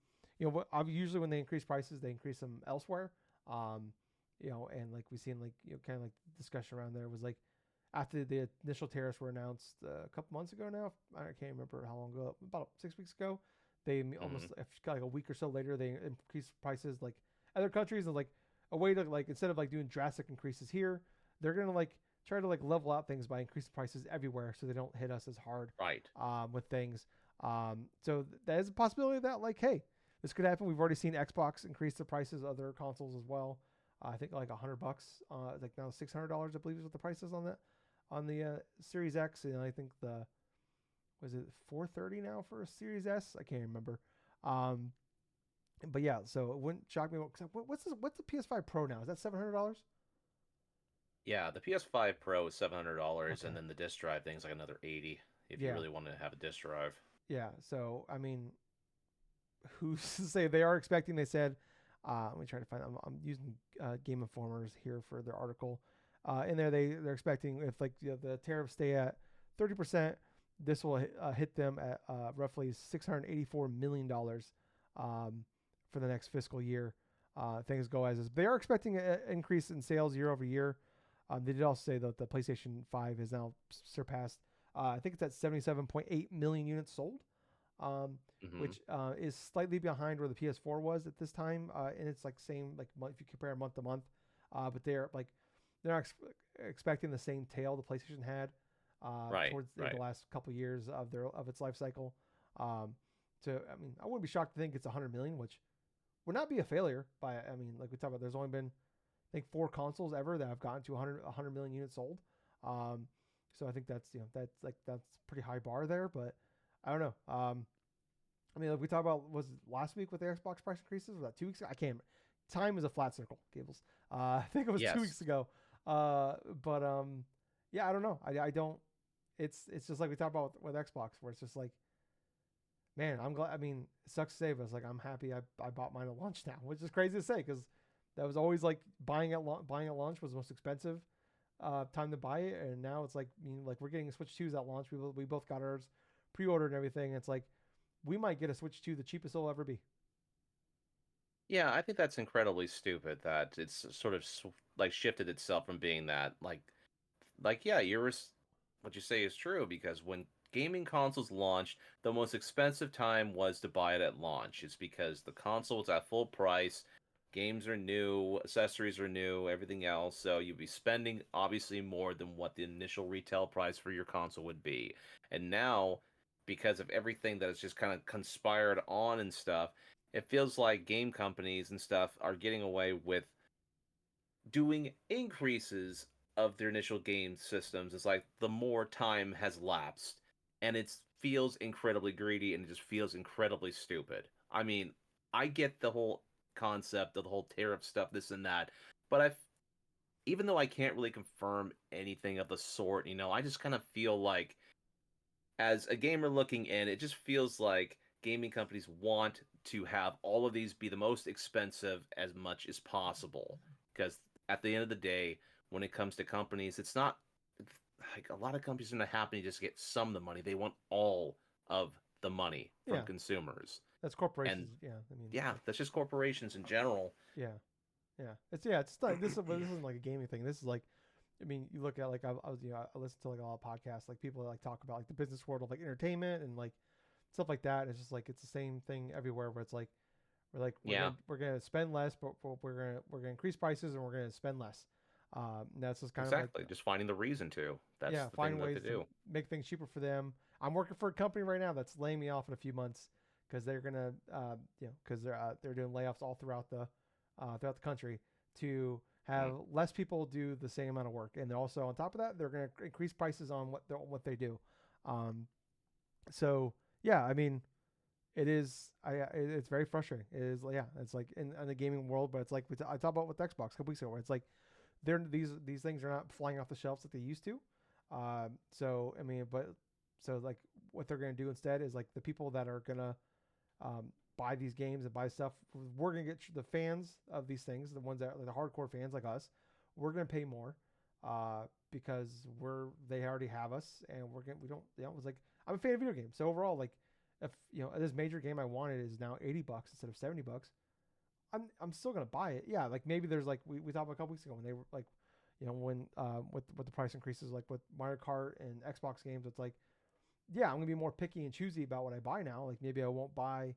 usually when they increase prices, they increase them elsewhere. Um, and like we've seen like kind of like discussion around there was like after the initial tariffs were announced a couple months ago now. I can't remember how long ago, about 6 weeks ago. They almost like a week or so later they increased prices like other countries and like a way to like instead of like doing drastic increases here, they're gonna like try to like level out things by increasing prices everywhere so they don't hit us as hard Right. with things. So that is a possibility that like hey, this could happen. We've already seen Xbox increase the prices of other consoles as well. I think like $100, like now $600 I believe is what the price is on that on the Series X, and I think the was it 430 now for a Series S? I can't remember. Um, but yeah, so it wouldn't shock me. What's the PS5 Pro now? Is that $700? Yeah, the PS5 Pro is $700, Okay. and then the disc drive thing's like another 80 if you Yeah, really want to have a disc drive. yeah. So I mean, who's to say they are expecting? They said, let me try to find. I'm using Game Informers here for their article. In there, they're expecting if like the tariffs stay at 30%, this will hit them at roughly $684 million for the next fiscal year. Things go as is. They are expecting an increase in sales year over year. They did also say that the PlayStation 5 has now surpassed. I think it's at 77.8 million units sold, um, Hmm. which is slightly behind where the PS4 was at this time. And it's like same like if you compare month to month, but they're not expecting the same tail the PlayStation had Right, towards the right. last couple of years of its life cycle. So I mean, I wouldn't be shocked to think it's 100 million, which would not be a failure. I mean, like we talked about, there's only been I think 4 consoles ever that have gotten to 100 million units sold. Um, so I think that's pretty high bar there. But I don't know. I mean, like we talked about was it last week with the Xbox price increases? Was that 2 weeks ago? I can't remember. Time is a flat circle, Gables. I think it was two Yes. weeks ago. But yeah, I don't know. I don't. It's just like we talked about with Xbox, where it's just like, man, I'm glad. I mean, it sucks to say, but it's like I'm happy I bought mine at launch now, which is crazy to say because that was always like buying at launch was the most expensive time to buy it, and now it's like like we're getting Switch 2s at launch. We both got ours pre-ordered and everything. It's like we might get a Switch 2 the cheapest it'll ever be. Yeah, I think that's incredibly stupid that it's sort of like shifted itself from being that like yeah, what you say is true because when gaming consoles launched, the most expensive time was to buy it at launch. It's because the console was at full price, games are new, accessories are new, everything else. So you'd be spending obviously more than what the initial retail price for your console would be. And now, because of everything that has just kind of conspired on and stuff, it feels like game companies and stuff are getting away with doing increases of their initial game systems. It's like the more time has lapsed, and it feels incredibly greedy and it just feels incredibly stupid. I mean, I get the whole concept of the whole tariff stuff, this and that, but even though I can't really confirm anything of the sort, I just kind of feel like as a gamer looking in, it just feels like gaming companies want to have all of these be the most expensive as much as possible. Because at the end of the day, when it comes to companies, it's not like a lot of companies are not happy to just get some of the money. They want all of the money from Yeah, consumers. that's And corporations. Yeah, I mean, yeah, like, that's just corporations in general. yeah, yeah. It's like this isn't like a gaming thing. This is like, I mean, you look at like I was I listen to like a lot of podcasts, like people that like talk about like the business world of like entertainment and like stuff like that. It's just like it's the same thing everywhere where it's like Yeah, we're gonna spend less, but we're gonna increase prices and we're gonna spend less. And that's just kind of like exactly. Just finding the reason to. That's yeah, the thing find that they ways to do. make things cheaper for them. I'm working for a company right now that's laying me off in a few months because they're gonna because they're doing layoffs all throughout the country to have Mm. less people do the same amount of work, and they're also on top of that they're gonna increase prices on what they do. Um, so yeah, I mean it's very frustrating. It is yeah, it's like in the gaming world, but it's like I talked about with Xbox a couple weeks ago, where it's like these things are not flying off the shelves that they used to. So I mean, but so like what they're gonna do instead is like the people that are gonna buy these games and buy stuff, we're gonna get the fans of these things, the ones that are the hardcore fans like us, we're gonna pay more, because they already have us, and we don't it's like I'm a fan of video games, so overall like if this major game I wanted is now $80 instead of $70, I'm still gonna buy it. Yeah, like maybe there's like we talked about a couple weeks ago when they were like, when with the price increases like with Mario Kart and Xbox games, it's like yeah, I'm gonna be more picky and choosy about what I buy now. Like maybe I won't buy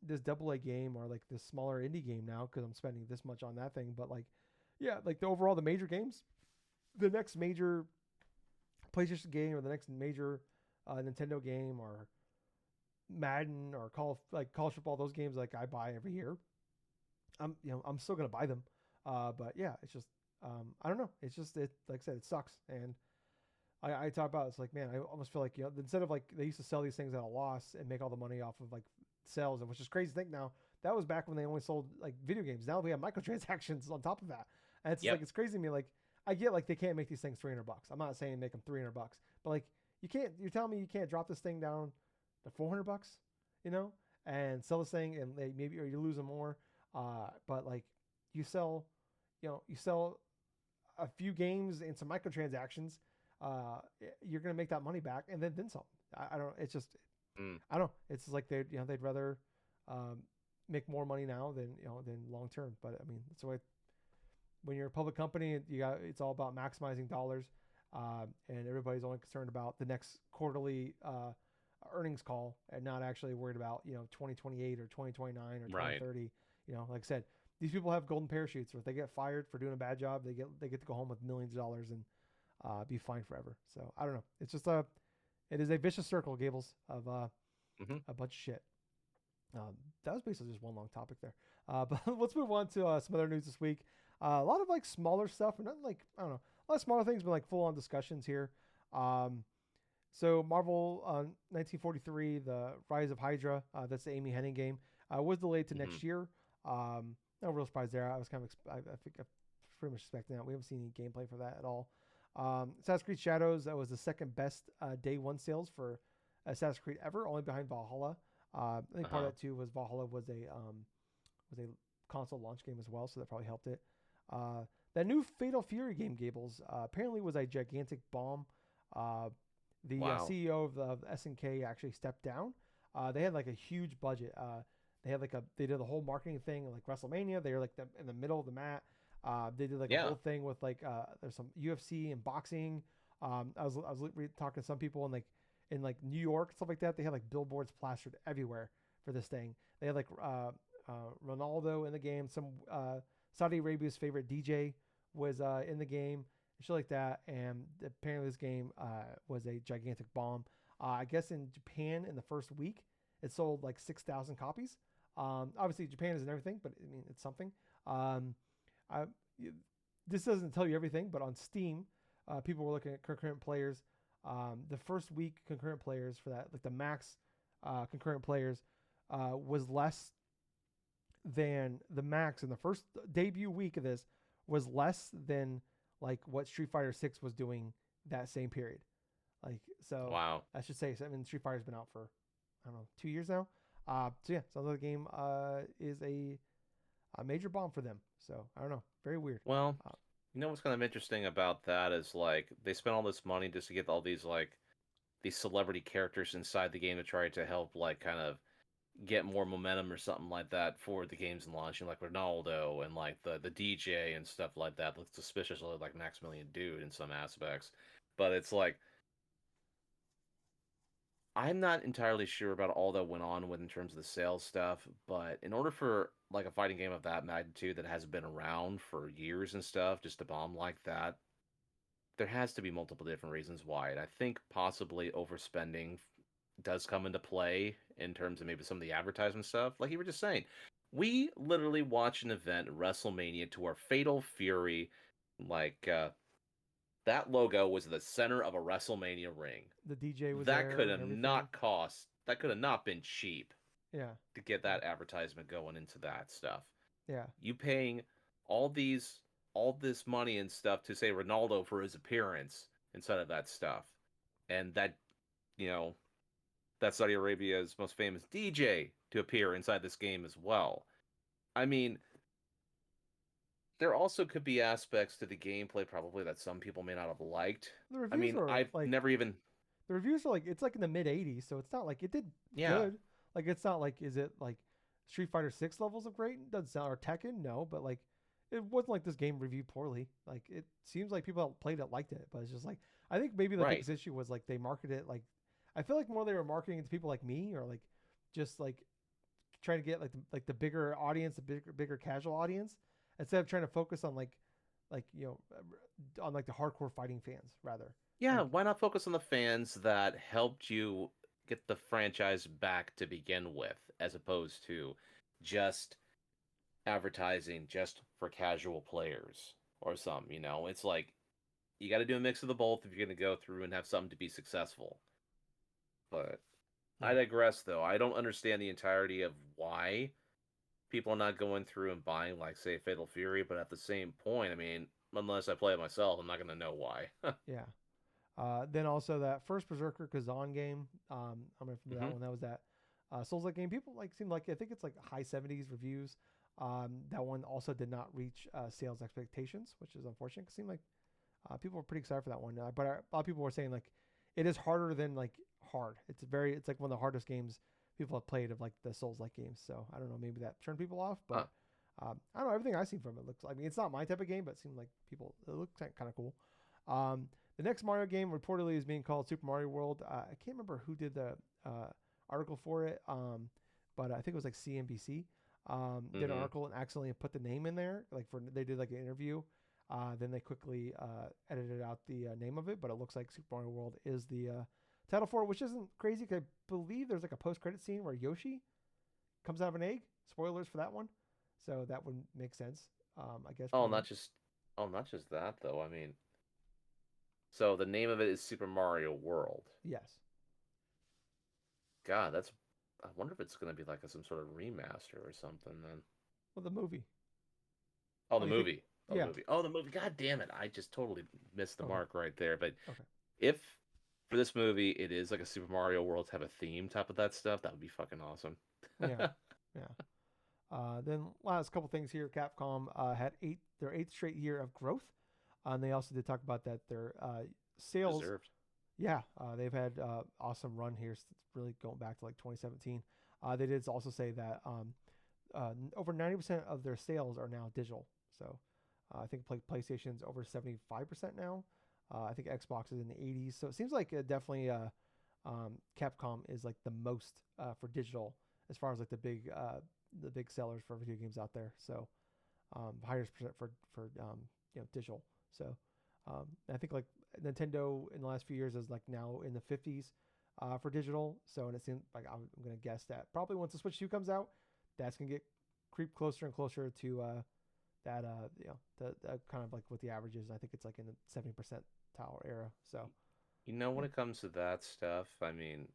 this double A game or like this smaller indie game now because I'm spending this much on that thing. But like yeah, like the major games, the next major PlayStation game or the next major Nintendo game or Madden or college football, those games like I buy every year. I'm still gonna buy them. But yeah, it's just I don't know. It's just it like I said, it sucks. And I talk about it's like man, I almost feel like instead of like they used to sell these things at a loss and make all the money off of like sales, and which is crazy to think now. That was back when they only sold like video games. Now we have microtransactions on top of that, and it's just, like Yep. it's crazy to me. Like I get like they can't make these things $300. I'm not saying make them $300, but like you can't. You're telling me you can't drop this thing down to $400, you know, and sell this thing and maybe or you lose them more. But like you sell, you sell a few games and some microtransactions, uh, you're gonna make that money back and then some. I don't. It's just Mm. I don't know. It's just like they'd rather um, make more money now than long term. But I mean, that's why when you're a public company, it's all about maximizing dollars, and everybody's only concerned about the next quarterly earnings call and not actually worried about 2028 or 2029 or Right. 2030. Like I said, these people have golden parachutes. Or if they get fired for doing a bad job, they get to go home with millions of dollars and be fine forever. So I don't know. It's just it is a vicious circle, Gables, of Hmm. a bunch of shit. That was basically just one long topic there. But let's move on to some other news this week. A lot of like smaller stuff, and nothing like I don't know, a lot of smaller things, but like full on discussions here. Um, so Marvel 1943, The Rise of Hydra, that's the Amy Hennig game, was delayed to Hmm. next year. No real surprise there. I was kind of I think I pretty much expecting that. We haven't seen any gameplay for that at all. Assassin's Creed Shadows, that was the second best day one sales for Assassin's Creed ever, only behind Valhalla. I think part of Uh-huh. that too was Valhalla was a console launch game as well, so that probably helped it. Uh, that new Fatal Fury game, Gables, apparently was a gigantic bomb. Uh, the Wow. CEO of SNK actually stepped down. They had like a huge budget. They did the whole marketing thing like WrestleMania. They were like in the middle of the mat. They did like a Yeah. whole thing with like there's some UFC and boxing. I was talking to some people and like in like New York, stuff like that. They had like billboards plastered everywhere for this thing. They had like Ronaldo in the game. Some Saudi Arabia's favorite DJ was in the game, and shit like that. And apparently, this game was a gigantic bomb. I guess in Japan, in the first week, it sold like 6,000 copies. Obviously, Japan isn't everything, but I mean, it's something. Um, I, this doesn't tell you everything, but on Steam, people were looking at concurrent players. The first week concurrent players for that, like the max concurrent players, was less than the max in the first debut week of this was less than like what Street Fighter 6 was doing that same period. Like, so Wow. I should say, I mean, Street Fighter's been out for, I don't know, 2 years now. So yeah, so the game is a major bomb for them. So I don't know, very weird. Well, Uh, you know what's kind of interesting about that is like they spent all this money just to get all these celebrity characters inside the game to try to help like kind of get more momentum or something like that for the game's launch, and like Ronaldo and like the DJ and stuff like that looks suspiciously like Maximilian Dude in some aspects. But it's like I'm not entirely sure about all that went on with in terms of the sales stuff, but in order for like a fighting game of that magnitude that hasn't been around for years and stuff, just to bomb like that, there has to be multiple different reasons why. And I think possibly overspending does come into play in terms of maybe some of the advertisement stuff. Like you were just saying, we literally watched an event, WrestleMania, to where Fatal Fury, like that logo was the center of a WrestleMania ring. the DJ was That could there and have everything. not cost. That could have not been cheap Yeah, to get that advertisement going into that stuff. yeah, You paying all these all this money and stuff to say Ronaldo for his appearance instead of that stuff, and that you know that's Saudi Arabia's most famous DJ to appear inside this game as well. I mean, there also could be aspects to the gameplay probably that some people may not have liked. the I reviews mean, are I've like never even the reviews are like it's like in the mid 80s, so it's not like it did yeah, good. Like it's not like is it like Street Fighter 6 levels of great? It doesn't sound or Tekken, no, but like it wasn't like this game reviewed poorly. Like it seems like people that played it liked it, but it's just like I think maybe the right. biggest issue was like they marketed it like I feel like more they were marketing it to people like me or like just like trying to get like the bigger audience, the bigger casual audience instead of trying to focus on like on like the hardcore fighting fans rather. Yeah, Like why not focus on the fans that helped you get the franchise back to begin with, as opposed to just advertising just for casual players or some, you know? It's like you got to do a mix of the both if you're going to go through and have something to be successful. But I yeah. digress, though. I don't understand the entirety of why people are not going through and buying, like, say, Fatal Fury, but at the same point, I mean, unless I play it myself, I'm not going to know why. Yeah. Then also that first Berserker Kazan game. I'm remember that Hmm. one. That was that Souls-like game. People like seem like I think it's like high 70s reviews. That one also did not reach sales expectations, which is unfortunate. 'Cause it seemed like people were pretty excited for that one. But a lot of people were saying like it is harder than like hard. It's like one of the hardest games people have played of like the Souls-like games. So I don't know. Maybe that turned people off, Huh. but I don't know. Everything I've seen from it looks. I mean, it's not my type of game, but it seemed like people. It looked kind of cool. Um, the next Mario game reportedly is being called Super Mario World. I can't remember who did the article for it, but I think it was like CNBC. Did an Hmm. article and accidentally put the name in there. Like for they did like an interview. Then they quickly edited out the name of it, but it looks like Super Mario World is the title for it, which isn't crazy. 'Cause I believe there's like a post-credit scene where Yoshi comes out of an egg. Spoilers for that one, so that would make sense. I guess for Oh, the game. not just that, though. I mean, so the name of it is Super Mario World. Yes. God, that's. I wonder if it's going to be like some sort of remaster or something then. Well, the movie. Oh, Oh, the you think? movie. Oh, the Yeah. movie. Oh, the movie. God damn it. I just totally missed the Okay. mark right there. But Okay. if for this movie it is like a Super Mario World type of theme type of that stuff, that would be fucking awesome. Yeah. Yeah. Then last couple things here. Capcom had their eighth straight year of growth, and they also did talk about that their sales. Deserved. Yeah, they've had awesome run here. Really going back to like 2017. They did also say that over 90% of their sales are now digital. So I think PlayStation's over 75% now. I think Xbox is in the 80s. So it seems like definitely Capcom is like the most for digital as far as like the big sellers for video games out there. So highest percent for digital. So I think like Nintendo in the last few years is like now in the 50s for digital. So and it seems like I'm gonna guess that probably once the Switch 2 comes out, that's gonna get creep closer and closer to that the kind of like what the average is. I think it's like in the 70% tower era. So When yeah. it comes to that stuff, I mean,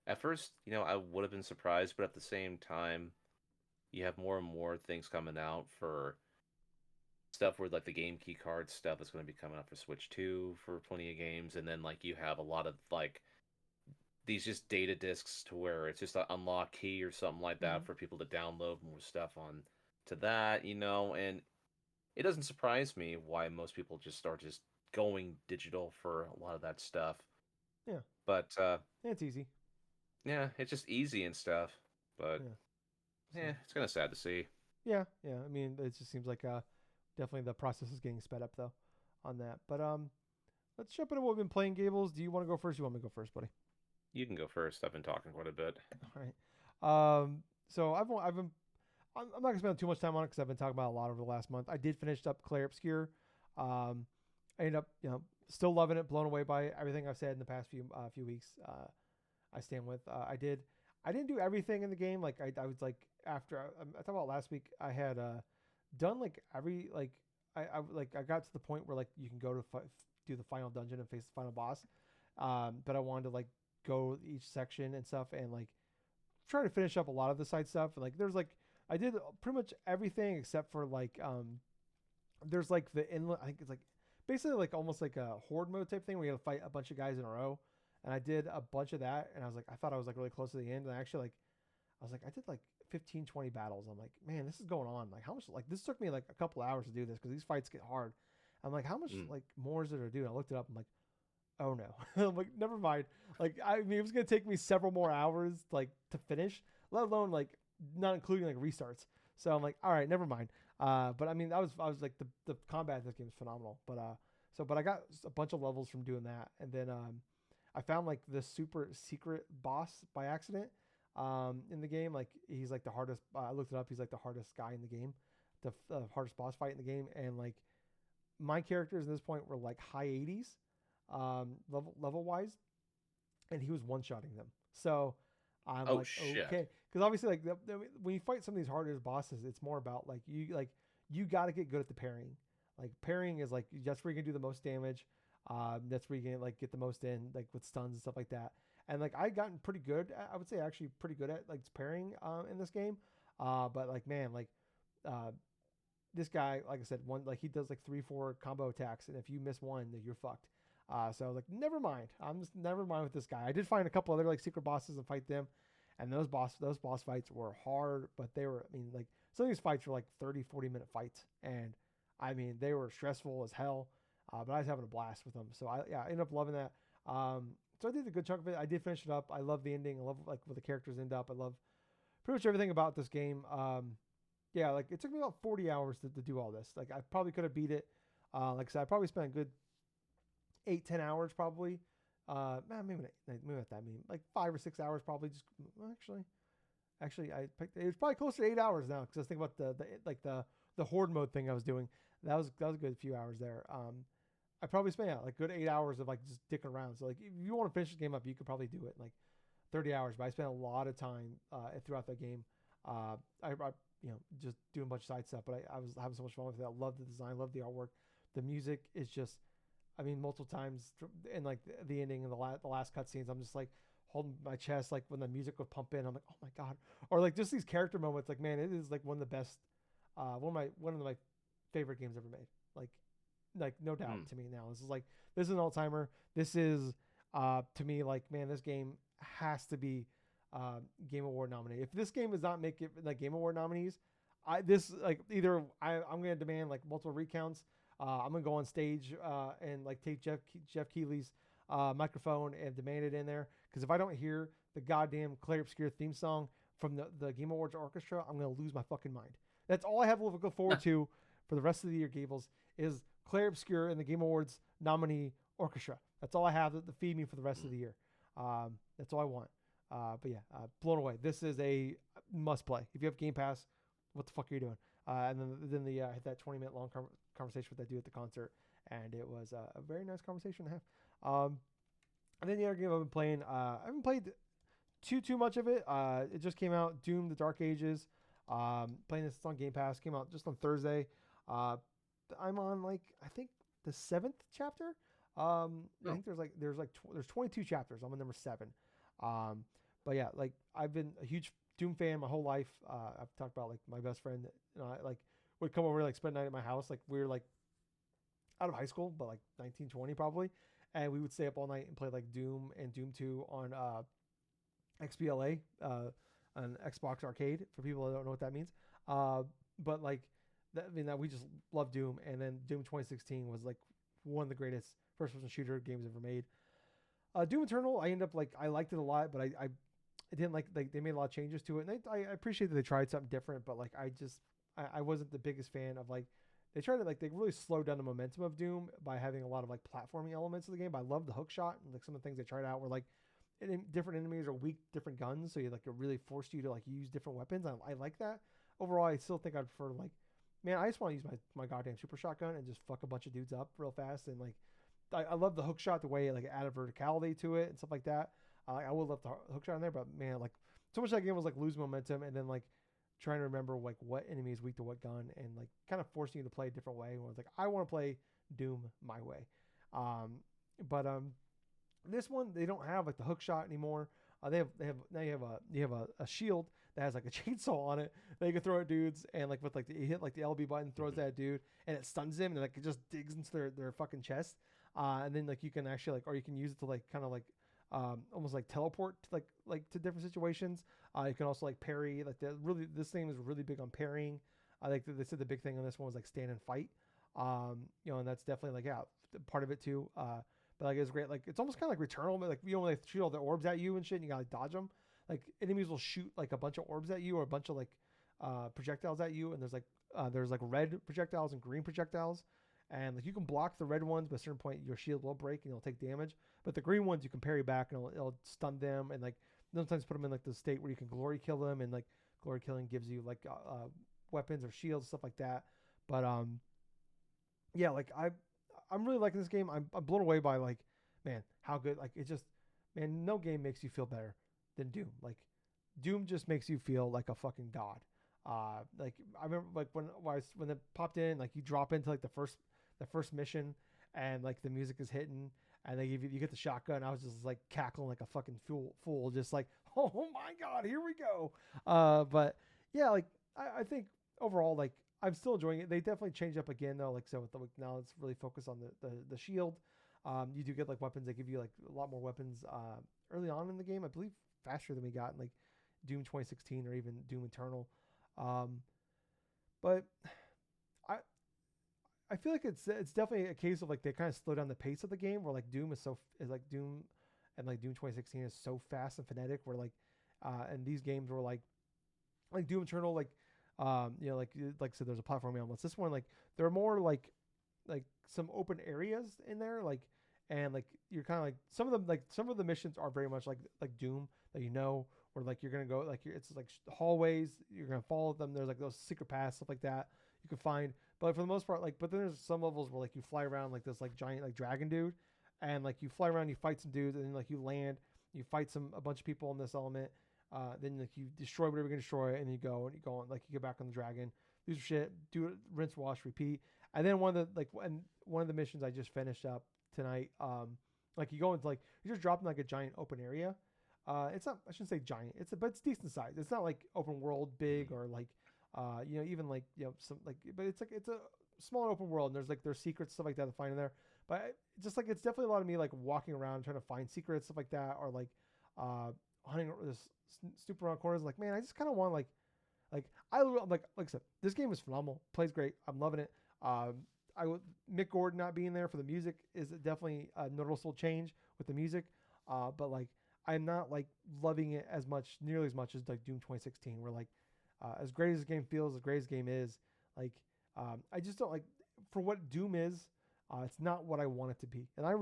at first, I would have been surprised, but at the same time, you have more and more things coming out for stuff where like the game key card stuff is going to be coming out for Switch 2 for plenty of games, and then like you have a lot of like these just data discs to where it's just an unlock key or something like Mm-hmm. that for people to download more stuff on to that, and it doesn't surprise me why most people just start just going digital for a lot of that stuff. Yeah. But Yeah, it's easy. yeah, it's just easy and stuff. But Yeah. So yeah, it's kind of sad to see. yeah. I mean, it just seems like definitely the process is getting sped up though on that. But let's jump into what we've been playing. Gables, do you want to go first? You want me to go first, buddy? You can go first. I've been talking quite a bit. All right. So I've been I'm not gonna spend too much time on it because I've been talking about a lot over the last month. I did finish up Clair Obscur. I ended up still loving it, blown away by everything I've said in the past few weeks. I stand with. I didn't do everything in the game. Like I was like after I talked about last week. I had done like every like I got to the point where like you can go to do the final dungeon and face the final boss. But I wanted to like go each section and stuff and like try to finish up a lot of the side stuff. And like there's like I did pretty much everything except for like there's like the inlet. I think it's like basically like almost like a horde mode type thing where you have to fight a bunch of guys in a row. And I did a bunch of that, and I thought I was like really close to the end, and I did like 15, 20 battles. I'm like, man, this is going on. Like, how much? Like, this took me like a couple hours to do this because these fights get hard. I'm like, how much Mm. like more is there to do? And I looked it up. I'm like, oh no. I'm like, never mind. Like, I mean, it was gonna take me several more hours like to finish, let alone like not including like restarts. So I'm like, all right, never mind. But I mean, I was like the combat in this game is phenomenal. But I got a bunch of levels from doing that, and then I found like this super secret boss by accident in the game. Like he's like the hardest. I looked it up. He's like the hardest guy in the game, the hardest boss fight in the game. And like my characters at this point were like high 80s level wise, and he was one shotting them. So I'm Oh like shit. okay, because obviously like when you fight some of these hardest bosses, it's more about like you got to get good at the parrying. Like parrying is like that's where you can do the most damage. That's where you can like get the most in like with stuns and stuff like that. And like I gotten pretty good. I would say actually pretty good at like parrying in this game. But like man, like uh, this guy, like I said, one like he does like 3-4 combo attacks, and if you miss one, then you're fucked. So I was like, never mind. I'm just never mind with this guy. I did find a couple other like secret bosses and fight them, and those boss fights were hard, but they were I mean like some of these fights were like 30-40 minute fights, and I mean they were stressful as hell. But I was having a blast with them, so I ended up loving that. So I did a good chunk of it. I did finish it up. I love the ending. I love like where the characters end up. I love pretty much everything about this game. Yeah, like it took me about 40 hours to do all this. Like I probably could have beat it. Like I said, I probably spent a good 8-10 hours probably. Maybe not that many. Like 5 or 6 hours probably. Just well, actually, I picked. It was probably closer to 8 hours now because I was thinking about the horde mode thing I was doing. That was a good few hours there. I probably spent like good 8 hours of like just dicking around. So like if you want to finish the game up, you could probably do it in like 30 hours. But I spent a lot of time throughout that game. I just doing a bunch of side stuff, but I was having so much fun with it. I love the design, love the artwork. The music is just, I mean, multiple times in like the ending and the last cutscenes, I'm just like holding my chest, like when the music would pump in, I'm like, oh my god, or like just these character moments. Like man, it is like one of the best, one of my favorite games ever made. Like no doubt Mm. to me now. This is an all timer. This is to me like man, this game has to be Game Award nominee. If this game does not make it like Game Award nominees, I'm gonna demand like multiple recounts. I'm gonna go on stage and like take Jeff Keighley's microphone and demand it in there because if I don't hear the goddamn Clair Obscur theme song from the Game Awards orchestra, I'm gonna lose my fucking mind. That's all I have to look forward to for the rest of the year. Gables is Clair Obscur and the Game Awards nominee orchestra. That's all I have to feed me for the rest of the year. That's all I want. But yeah, blown away. This is a must play. If you have Game Pass, what the fuck are you doing? And then I had that 20-minute long conversation with that dude at the concert, and it was a very nice conversation to have. And then the other game I've been playing, I haven't played too much of it. It just came out, Doom: The Dark Ages. Playing this, it's on Game Pass. Came out just on Thursday. I'm on like I think the 7th chapter. I think there's 22 chapters. I'm on number 7. But yeah, like I've been a huge Doom fan my whole life. I've talked about like my best friend, like would come over like spend the night at my house. Like we were like out of high school, but like 19, 20 probably, and we would stay up all night and play like Doom and Doom 2 on XBLA, an Xbox Arcade for people that don't know what that means. But like that we just love Doom, and then Doom 2016 was like one of the greatest first-person shooter games ever made. Doom Eternal, I liked it a lot, but I didn't like they made a lot of changes to it, and I appreciate that they tried something different, but like I wasn't the biggest fan of like they tried to like they really slowed down the momentum of Doom by having a lot of like platforming elements of the game. But I love the hook shot and like some of the things they tried out were like different enemies are weak different guns, so you like it really forced you to like use different weapons. I like that. Overall, I still think I'd prefer like, man, I just want to use my goddamn super shotgun and just fuck a bunch of dudes up real fast. And like I love the hook shot, the way like it added verticality to it and stuff like that. I would love the hook shot in there, but man, like so much of that game was like losing momentum and then like trying to remember like what enemy is weak to what gun and like kind of forcing you to play a different way. Where I was like, I want to play Doom my way. But this one they don't have like the hook shot anymore. They have now you have a shield that has like a chainsaw on it that you can throw at dudes, and like with like you hit like the LB button, throws that dude and it stuns him and like it just digs into their fucking chest. And then like you can actually like, or you can use it to like kind of like almost like teleport to like to different situations. You can also like parry. Like this thing is really big on parrying. I think they said the big thing on this one was like stand and fight. And that's definitely like part of it too. But like it's great. Like it's almost kind of like Returnal, but like when they shoot all the orbs at you and shit, and you gotta like dodge them. Like enemies will shoot like a bunch of orbs at you or a bunch of like projectiles at you, and there's like red projectiles and green projectiles. And like you can block the red ones, but at a certain point your shield will break and you'll take damage. But the green ones you can parry back and it'll stun them, and like sometimes put them in like the state where you can glory kill them, and like glory killing gives you like weapons or shields, stuff like that. But yeah, like I'm really liking this game. I'm blown away by like, man, how good, like it just, man, no game makes you feel better than Doom. Like Doom just makes you feel like a fucking god. Like I remember like when it popped in, like you drop into like the first mission and like the music is hitting and you get the shotgun. I was just like cackling like a fucking fool, just like, oh my god, here we go. But yeah, like I think overall, like I'm still enjoying it. They definitely changed up again though. Like so with now it's really focused on the shield. You do get like weapons. They give you like a lot more weapons early on in the game. I believe faster than we got in like Doom 2016 or even Doom Eternal. But I I feel like it's definitely a case of like they kind of slow down the pace of the game where like Doom is like Doom and like Doom 2016 is so fast and frenetic where like and these games were like Doom Eternal like so there's a platform elements. This one like there are more like some open areas in there like and like you're kind of like some of the missions are very much like Doom that where like you're gonna go like it's like hallways, you're gonna follow them, there's like those secret paths, stuff like that you can find, but for the most part like but then there's some levels where like you fly around like this like giant like dragon dude and like you fly around, you fight some dudes, and then like you land, you fight a bunch of people in this element, then like you destroy whatever you can destroy, and you go on like you get back on the dragon, do some shit, do it, rinse, wash, repeat. And then one of the missions I just finished up tonight, like you go into like you're just dropping like a giant open area. It's not, I shouldn't say giant. But it's decent size. It's not like open world big or like even like some like, but it's a small open world, and there's secrets, stuff like that to find in there. But just like it's definitely a lot of me like walking around trying to find secrets, stuff like that, or like hunting this snooping around corners. Like, man, I just kind of want like like I said, this game is phenomenal. Plays great. I'm loving it. I would Mick Gordon not being there for the music is definitely a noticeable change with the music. But like I'm not like loving it nearly as much as like Doom 2016, where like as great as this game feels, as great as this game is, like I just don't like for what Doom is. It's not what I want it to be, and I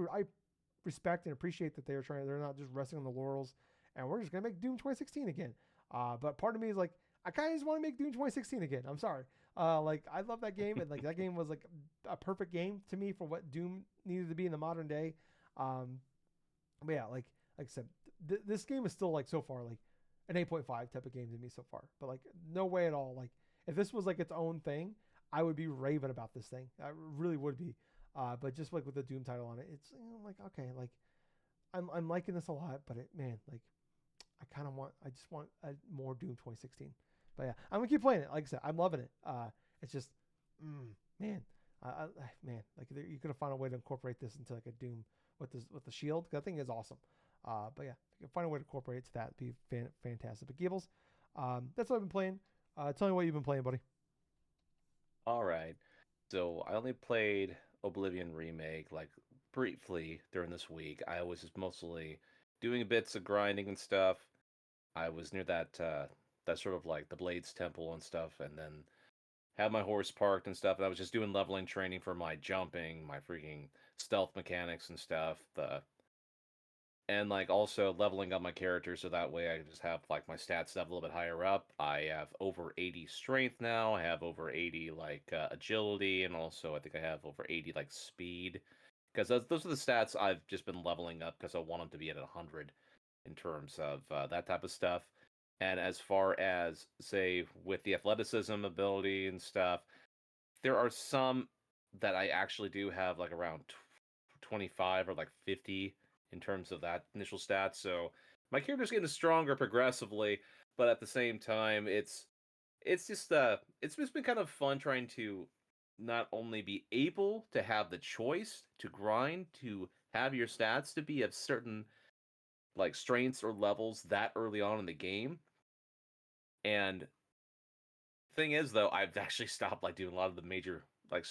respect and appreciate that they're not just resting on the laurels, and we're just gonna make Doom 2016 again. But part of me is like, I kind of just want to make Doom 2016 again. I'm sorry. Like I love that game, and like that game was like a perfect game to me for what Doom needed to be in the modern day. But yeah, like I said, this game is still like so far like an 8.5 type of game to me so far. But like no way at all. Like if this was like its own thing, I would be raving about this thing. I really would be. But just like with the Doom title on it, it's like okay, like I'm liking this a lot, but man, like I just want a more Doom 2016. But yeah, I'm gonna keep playing it. Like I said, I'm loving it. It's just, man, man, like you could have found a way to incorporate this into like a Doom with the shield. That thing is awesome. But yeah, if you can find a way to incorporate it to that, it'd be fantastic. But Gables, that's what I've been playing. Tell me what you've been playing, buddy. All right. So I only played Oblivion Remake like briefly during this week. I was just mostly doing bits of grinding and stuff. I was near that sort of like the Blades Temple and stuff, and then had my horse parked and stuff. And I was just doing leveling training for my jumping, my freaking stealth mechanics and stuff. And like also leveling up my character so that way I can just have like my stats a little bit higher up. I have over 80 strength now. I have over 80 like agility, and also I think I have over 80 like speed. Because those are the stats I've just been leveling up because I want them to be at 100 in terms of that type of stuff. And as far as say with the athleticism ability and stuff, there are some that I actually do have like around 25 or like 50 in terms of that initial stat. So my character's getting stronger progressively, but at the same time, it's just been kind of fun trying to not only be able to have the choice to grind to have your stats to be of certain like strengths or levels that early on in the game. And thing is though, I've actually stopped like doing a lot of the major like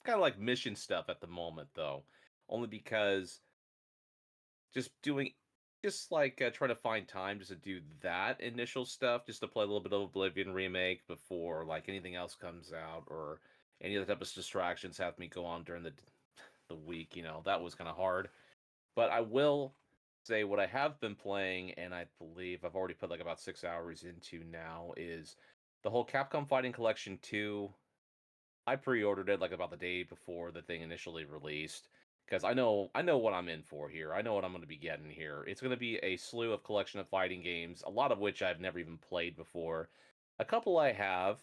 kind of like mission stuff at the moment though, only because just doing just like trying to find time just to do that initial stuff, just to play a little bit of Oblivion Remake before like anything else comes out or any other type of distractions have me go on during the week. That was kind of hard. But I will say what I have been playing, and I believe I've already put like about 6 hours into now, is the whole Capcom Fighting Collection 2. I pre-ordered it like about the day before the thing initially released because I know what I'm in for here. I know what I'm going to be getting here. It's going to be a slew of collection of fighting games, a lot of which I've never even played before. A couple I have.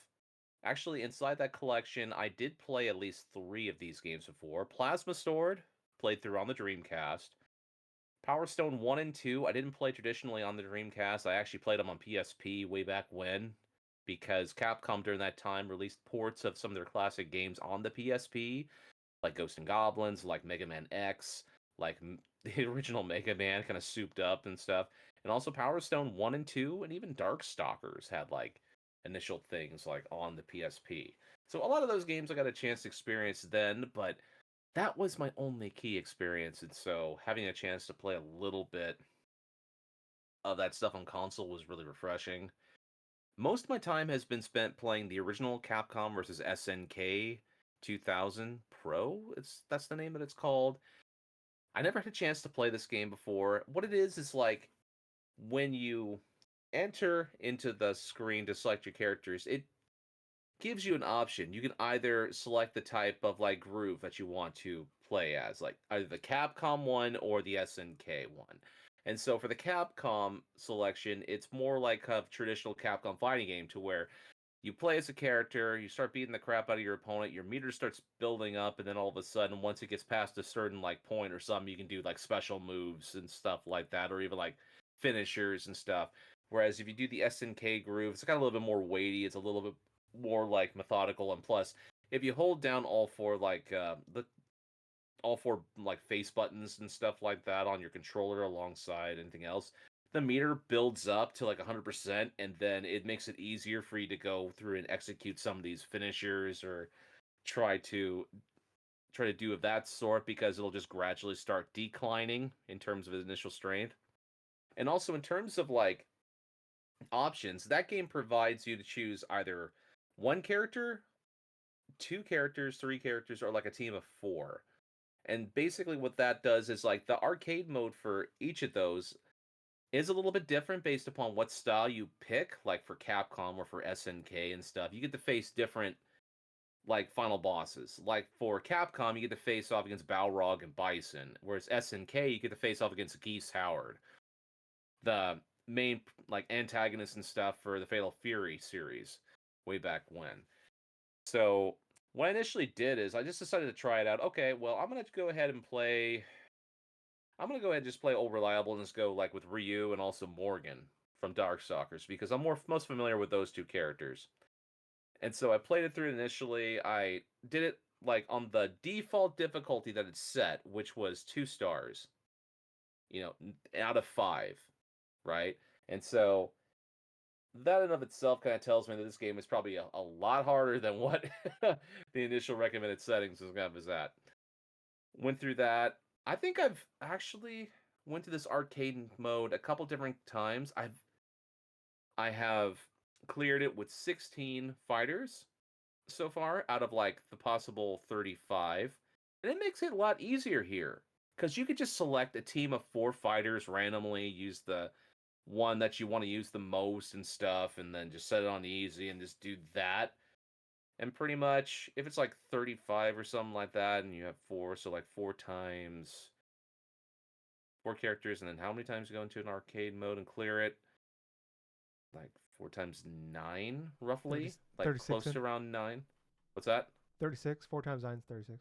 Actually, inside that collection, I did play at least 3 of these games before. Plasma Sword, played through on the Dreamcast. Power Stone 1 and 2, I didn't play traditionally on the Dreamcast. I actually played them on PSP way back when, because Capcom during that time released ports of some of their classic games on the PSP, like Ghosts and Goblins, like Mega Man X, like the original Mega Man kind of souped up and stuff. And also Power Stone 1 and 2, and even Darkstalkers had like initial things like on the PSP. So a lot of those games I got a chance to experience then, but that was my only key experience. And so having a chance to play a little bit of that stuff on console was really refreshing. Most of my time has been spent playing the original Capcom versus SNK 2000 Pro. That's the name that it's called. I never had a chance to play this game before. What it is like when you enter into the screen to select your characters, it gives you an option. You can either select the type of like groove that you want to play as, like either the Capcom one or the SNK one. And so for the Capcom selection, it's more like a traditional Capcom fighting game to where you play as a character, you start beating the crap out of your opponent, your meter starts building up, and then all of a sudden, once it gets past a certain like point or something, you can do like special moves and stuff like that, or even like finishers and stuff. Whereas if you do the SNK groove, it's kind of a little bit more weighty, it's a little bit more like methodical, and plus, if you hold down all four like the all four like face buttons and stuff like that on your controller alongside anything else, the meter builds up to like 100%, and then it makes it easier for you to go through and execute some of these finishers or try to do of that sort, because it'll just gradually start declining in terms of its initial strength. And also in terms of like options, that game provides you to choose either one character, two characters, three characters, or like a team of 4. And basically what that does is like the arcade mode for each of those is a little bit different based upon what style you pick. Like for Capcom or for SNK and stuff, you get to face different like final bosses. Like for Capcom, you get to face off against Balrog and Bison, whereas SNK you get to face off against Geese Howard, the main like antagonist and stuff for the Fatal Fury series way back when. So what I initially did is I just decided to try it out. Okay, well I'm gonna go ahead and play. I'm gonna go ahead and just play Old Reliable and just go like with Ryu and also Morgan from Darkstalkers because I'm most familiar with those two characters. And so I played it through initially. I did it like on the default difficulty that it's set, which was 2 stars, out of 5, right? And so that in of itself kind of tells me that this game is probably a lot harder than what the initial recommended settings is going to be at. Went through that. I think I've actually went to this arcade mode a couple different times. I have cleared it with 16 fighters so far out of like the possible 35. And it makes it a lot easier here because you could just select a team of 4 fighters randomly, use the one that you want to use the most and stuff, and then just set it on easy and just do that. And pretty much, if it's like 35 or something like that, and you have 4, so like 4 characters, and then how many times you go into an arcade mode and clear it? Like 4 times 9, 30, roughly, like 36 close then. to around 9. What's that? 36. 4 times 9 is 36.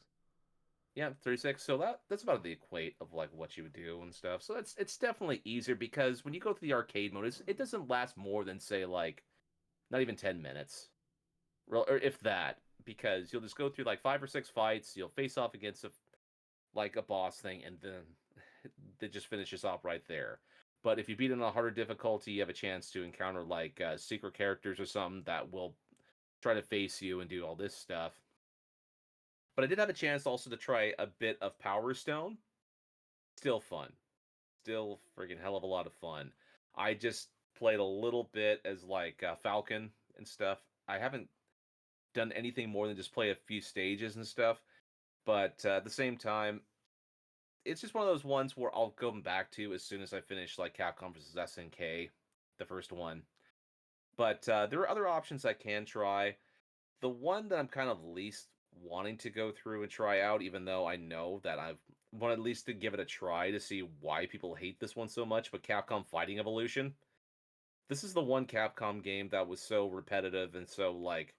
Yeah, 36. So that's about the equate of like what you would do and stuff. So it's definitely easier because when you go to the arcade mode, it doesn't last more than say like not even 10 minutes, or if that, because you'll just go through like 5 or 6 fights. You'll face off against like a boss thing, and then it just finishes off right there. But if you beat it on a harder difficulty, you have a chance to encounter like secret characters or something that will try to face you and do all this stuff. But I did have a chance also to try a bit of Power Stone. Still fun. Still freaking hell of a lot of fun. I just played a little bit as like Falcon and stuff. I haven't done anything more than just play a few stages and stuff. But at the same time, it's just one of those ones where I'll go back to as soon as I finish like Capcom vs SNK, the first one. But there are other options I can try. The one that I'm kind of least wanting to go through and try out, even though I know that I've want at least to give it a try to see why people hate this one so much, but Capcom Fighting Evolution. This is the one Capcom game that was so repetitive and so like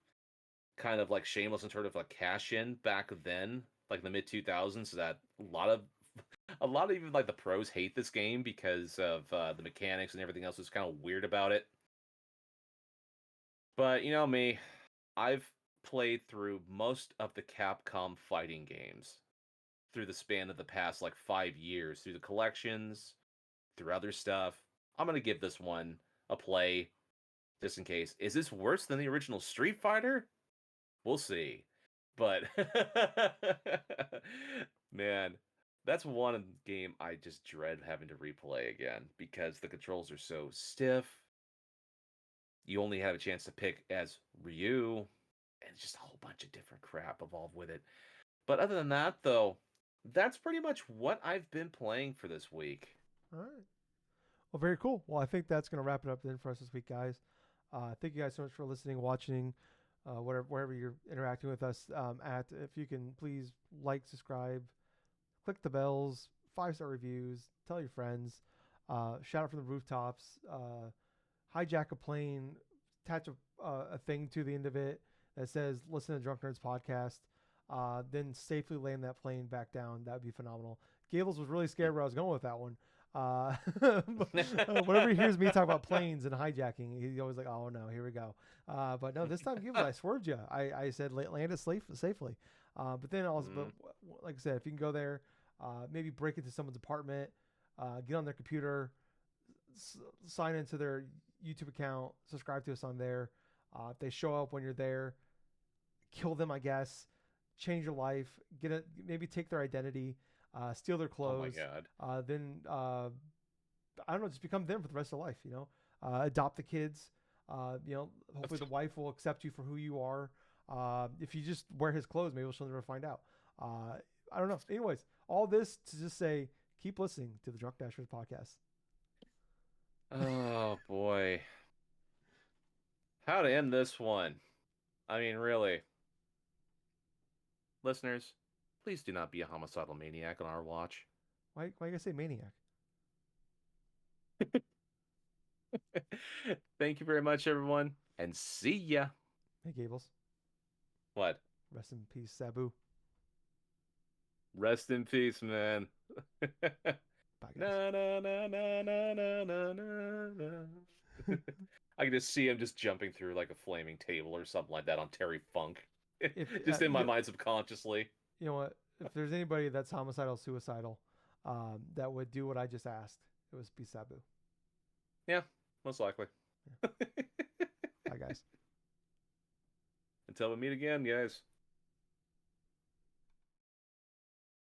kind of like shameless in sort of like cash in back then, like the mid 2000s, that a lot of even like the pros hate this game because of the mechanics and everything else is kind of weird about it. But you know me, I've played through most of the Capcom fighting games through the span of the past like 5 years, through the collections, through other stuff. I'm gonna give this one a play just in case. Is this worse than the original Street Fighter? We'll see. But man, that's one game I just dread having to replay again because the controls are so stiff. You only have a chance to pick as Ryu, and it's just a whole bunch of different crap involved with it. But other than that, though, that's pretty much what I've been playing for this week. All right. Well, very cool. Well, I think that's going to wrap it up then for us this week, guys. Thank you guys so much for listening, watching, wherever you're interacting with us at. If you can please like, subscribe, click the bells, 5-star reviews, tell your friends, shout out from the rooftops, hijack a plane, attach a thing to the end of it that says "Listen to Drunk Nerds podcast." Then safely land that plane back down. That would be phenomenal. Gables was really scared where I was going with that one. Whenever he hears me talk about planes and hijacking, he's always like, "Oh no, here we go." But no, this time, Gables, I swerved you. I said land it safely. But then also, but like I said, if you can go there, maybe break into someone's apartment, get on their computer, sign into their YouTube account, subscribe to us on there. If they show up when you're there, kill them, I guess. Change your life. Maybe take their identity, steal their Oh my clothes. god. Then I don't know, just become them for the rest of life. Adopt the kids. Hopefully the wife will accept you for who you are. If you just wear his clothes, maybe she'll never find out. I don't know. Anyways, All this to just say, keep listening to the Drunk Dashers podcast. Oh boy. How to end this one? I mean, really. Listeners, please do not be a homicidal maniac on our watch. Why you gotta say maniac? Thank you very much, everyone, and see ya. Hey, Gables. What? Rest in peace, Sabu. Rest in peace, man. Bye, guys. Na na na na na na na na na. I can just see him just jumping through like a flaming table or something like that on Terry Funk. If Just in my mind subconsciously. you know what, if there's anybody that's homicidal, suicidal, that would do what I just asked, it was be Sabu. Yeah, most likely. Bye, guys. Until we meet again, guys.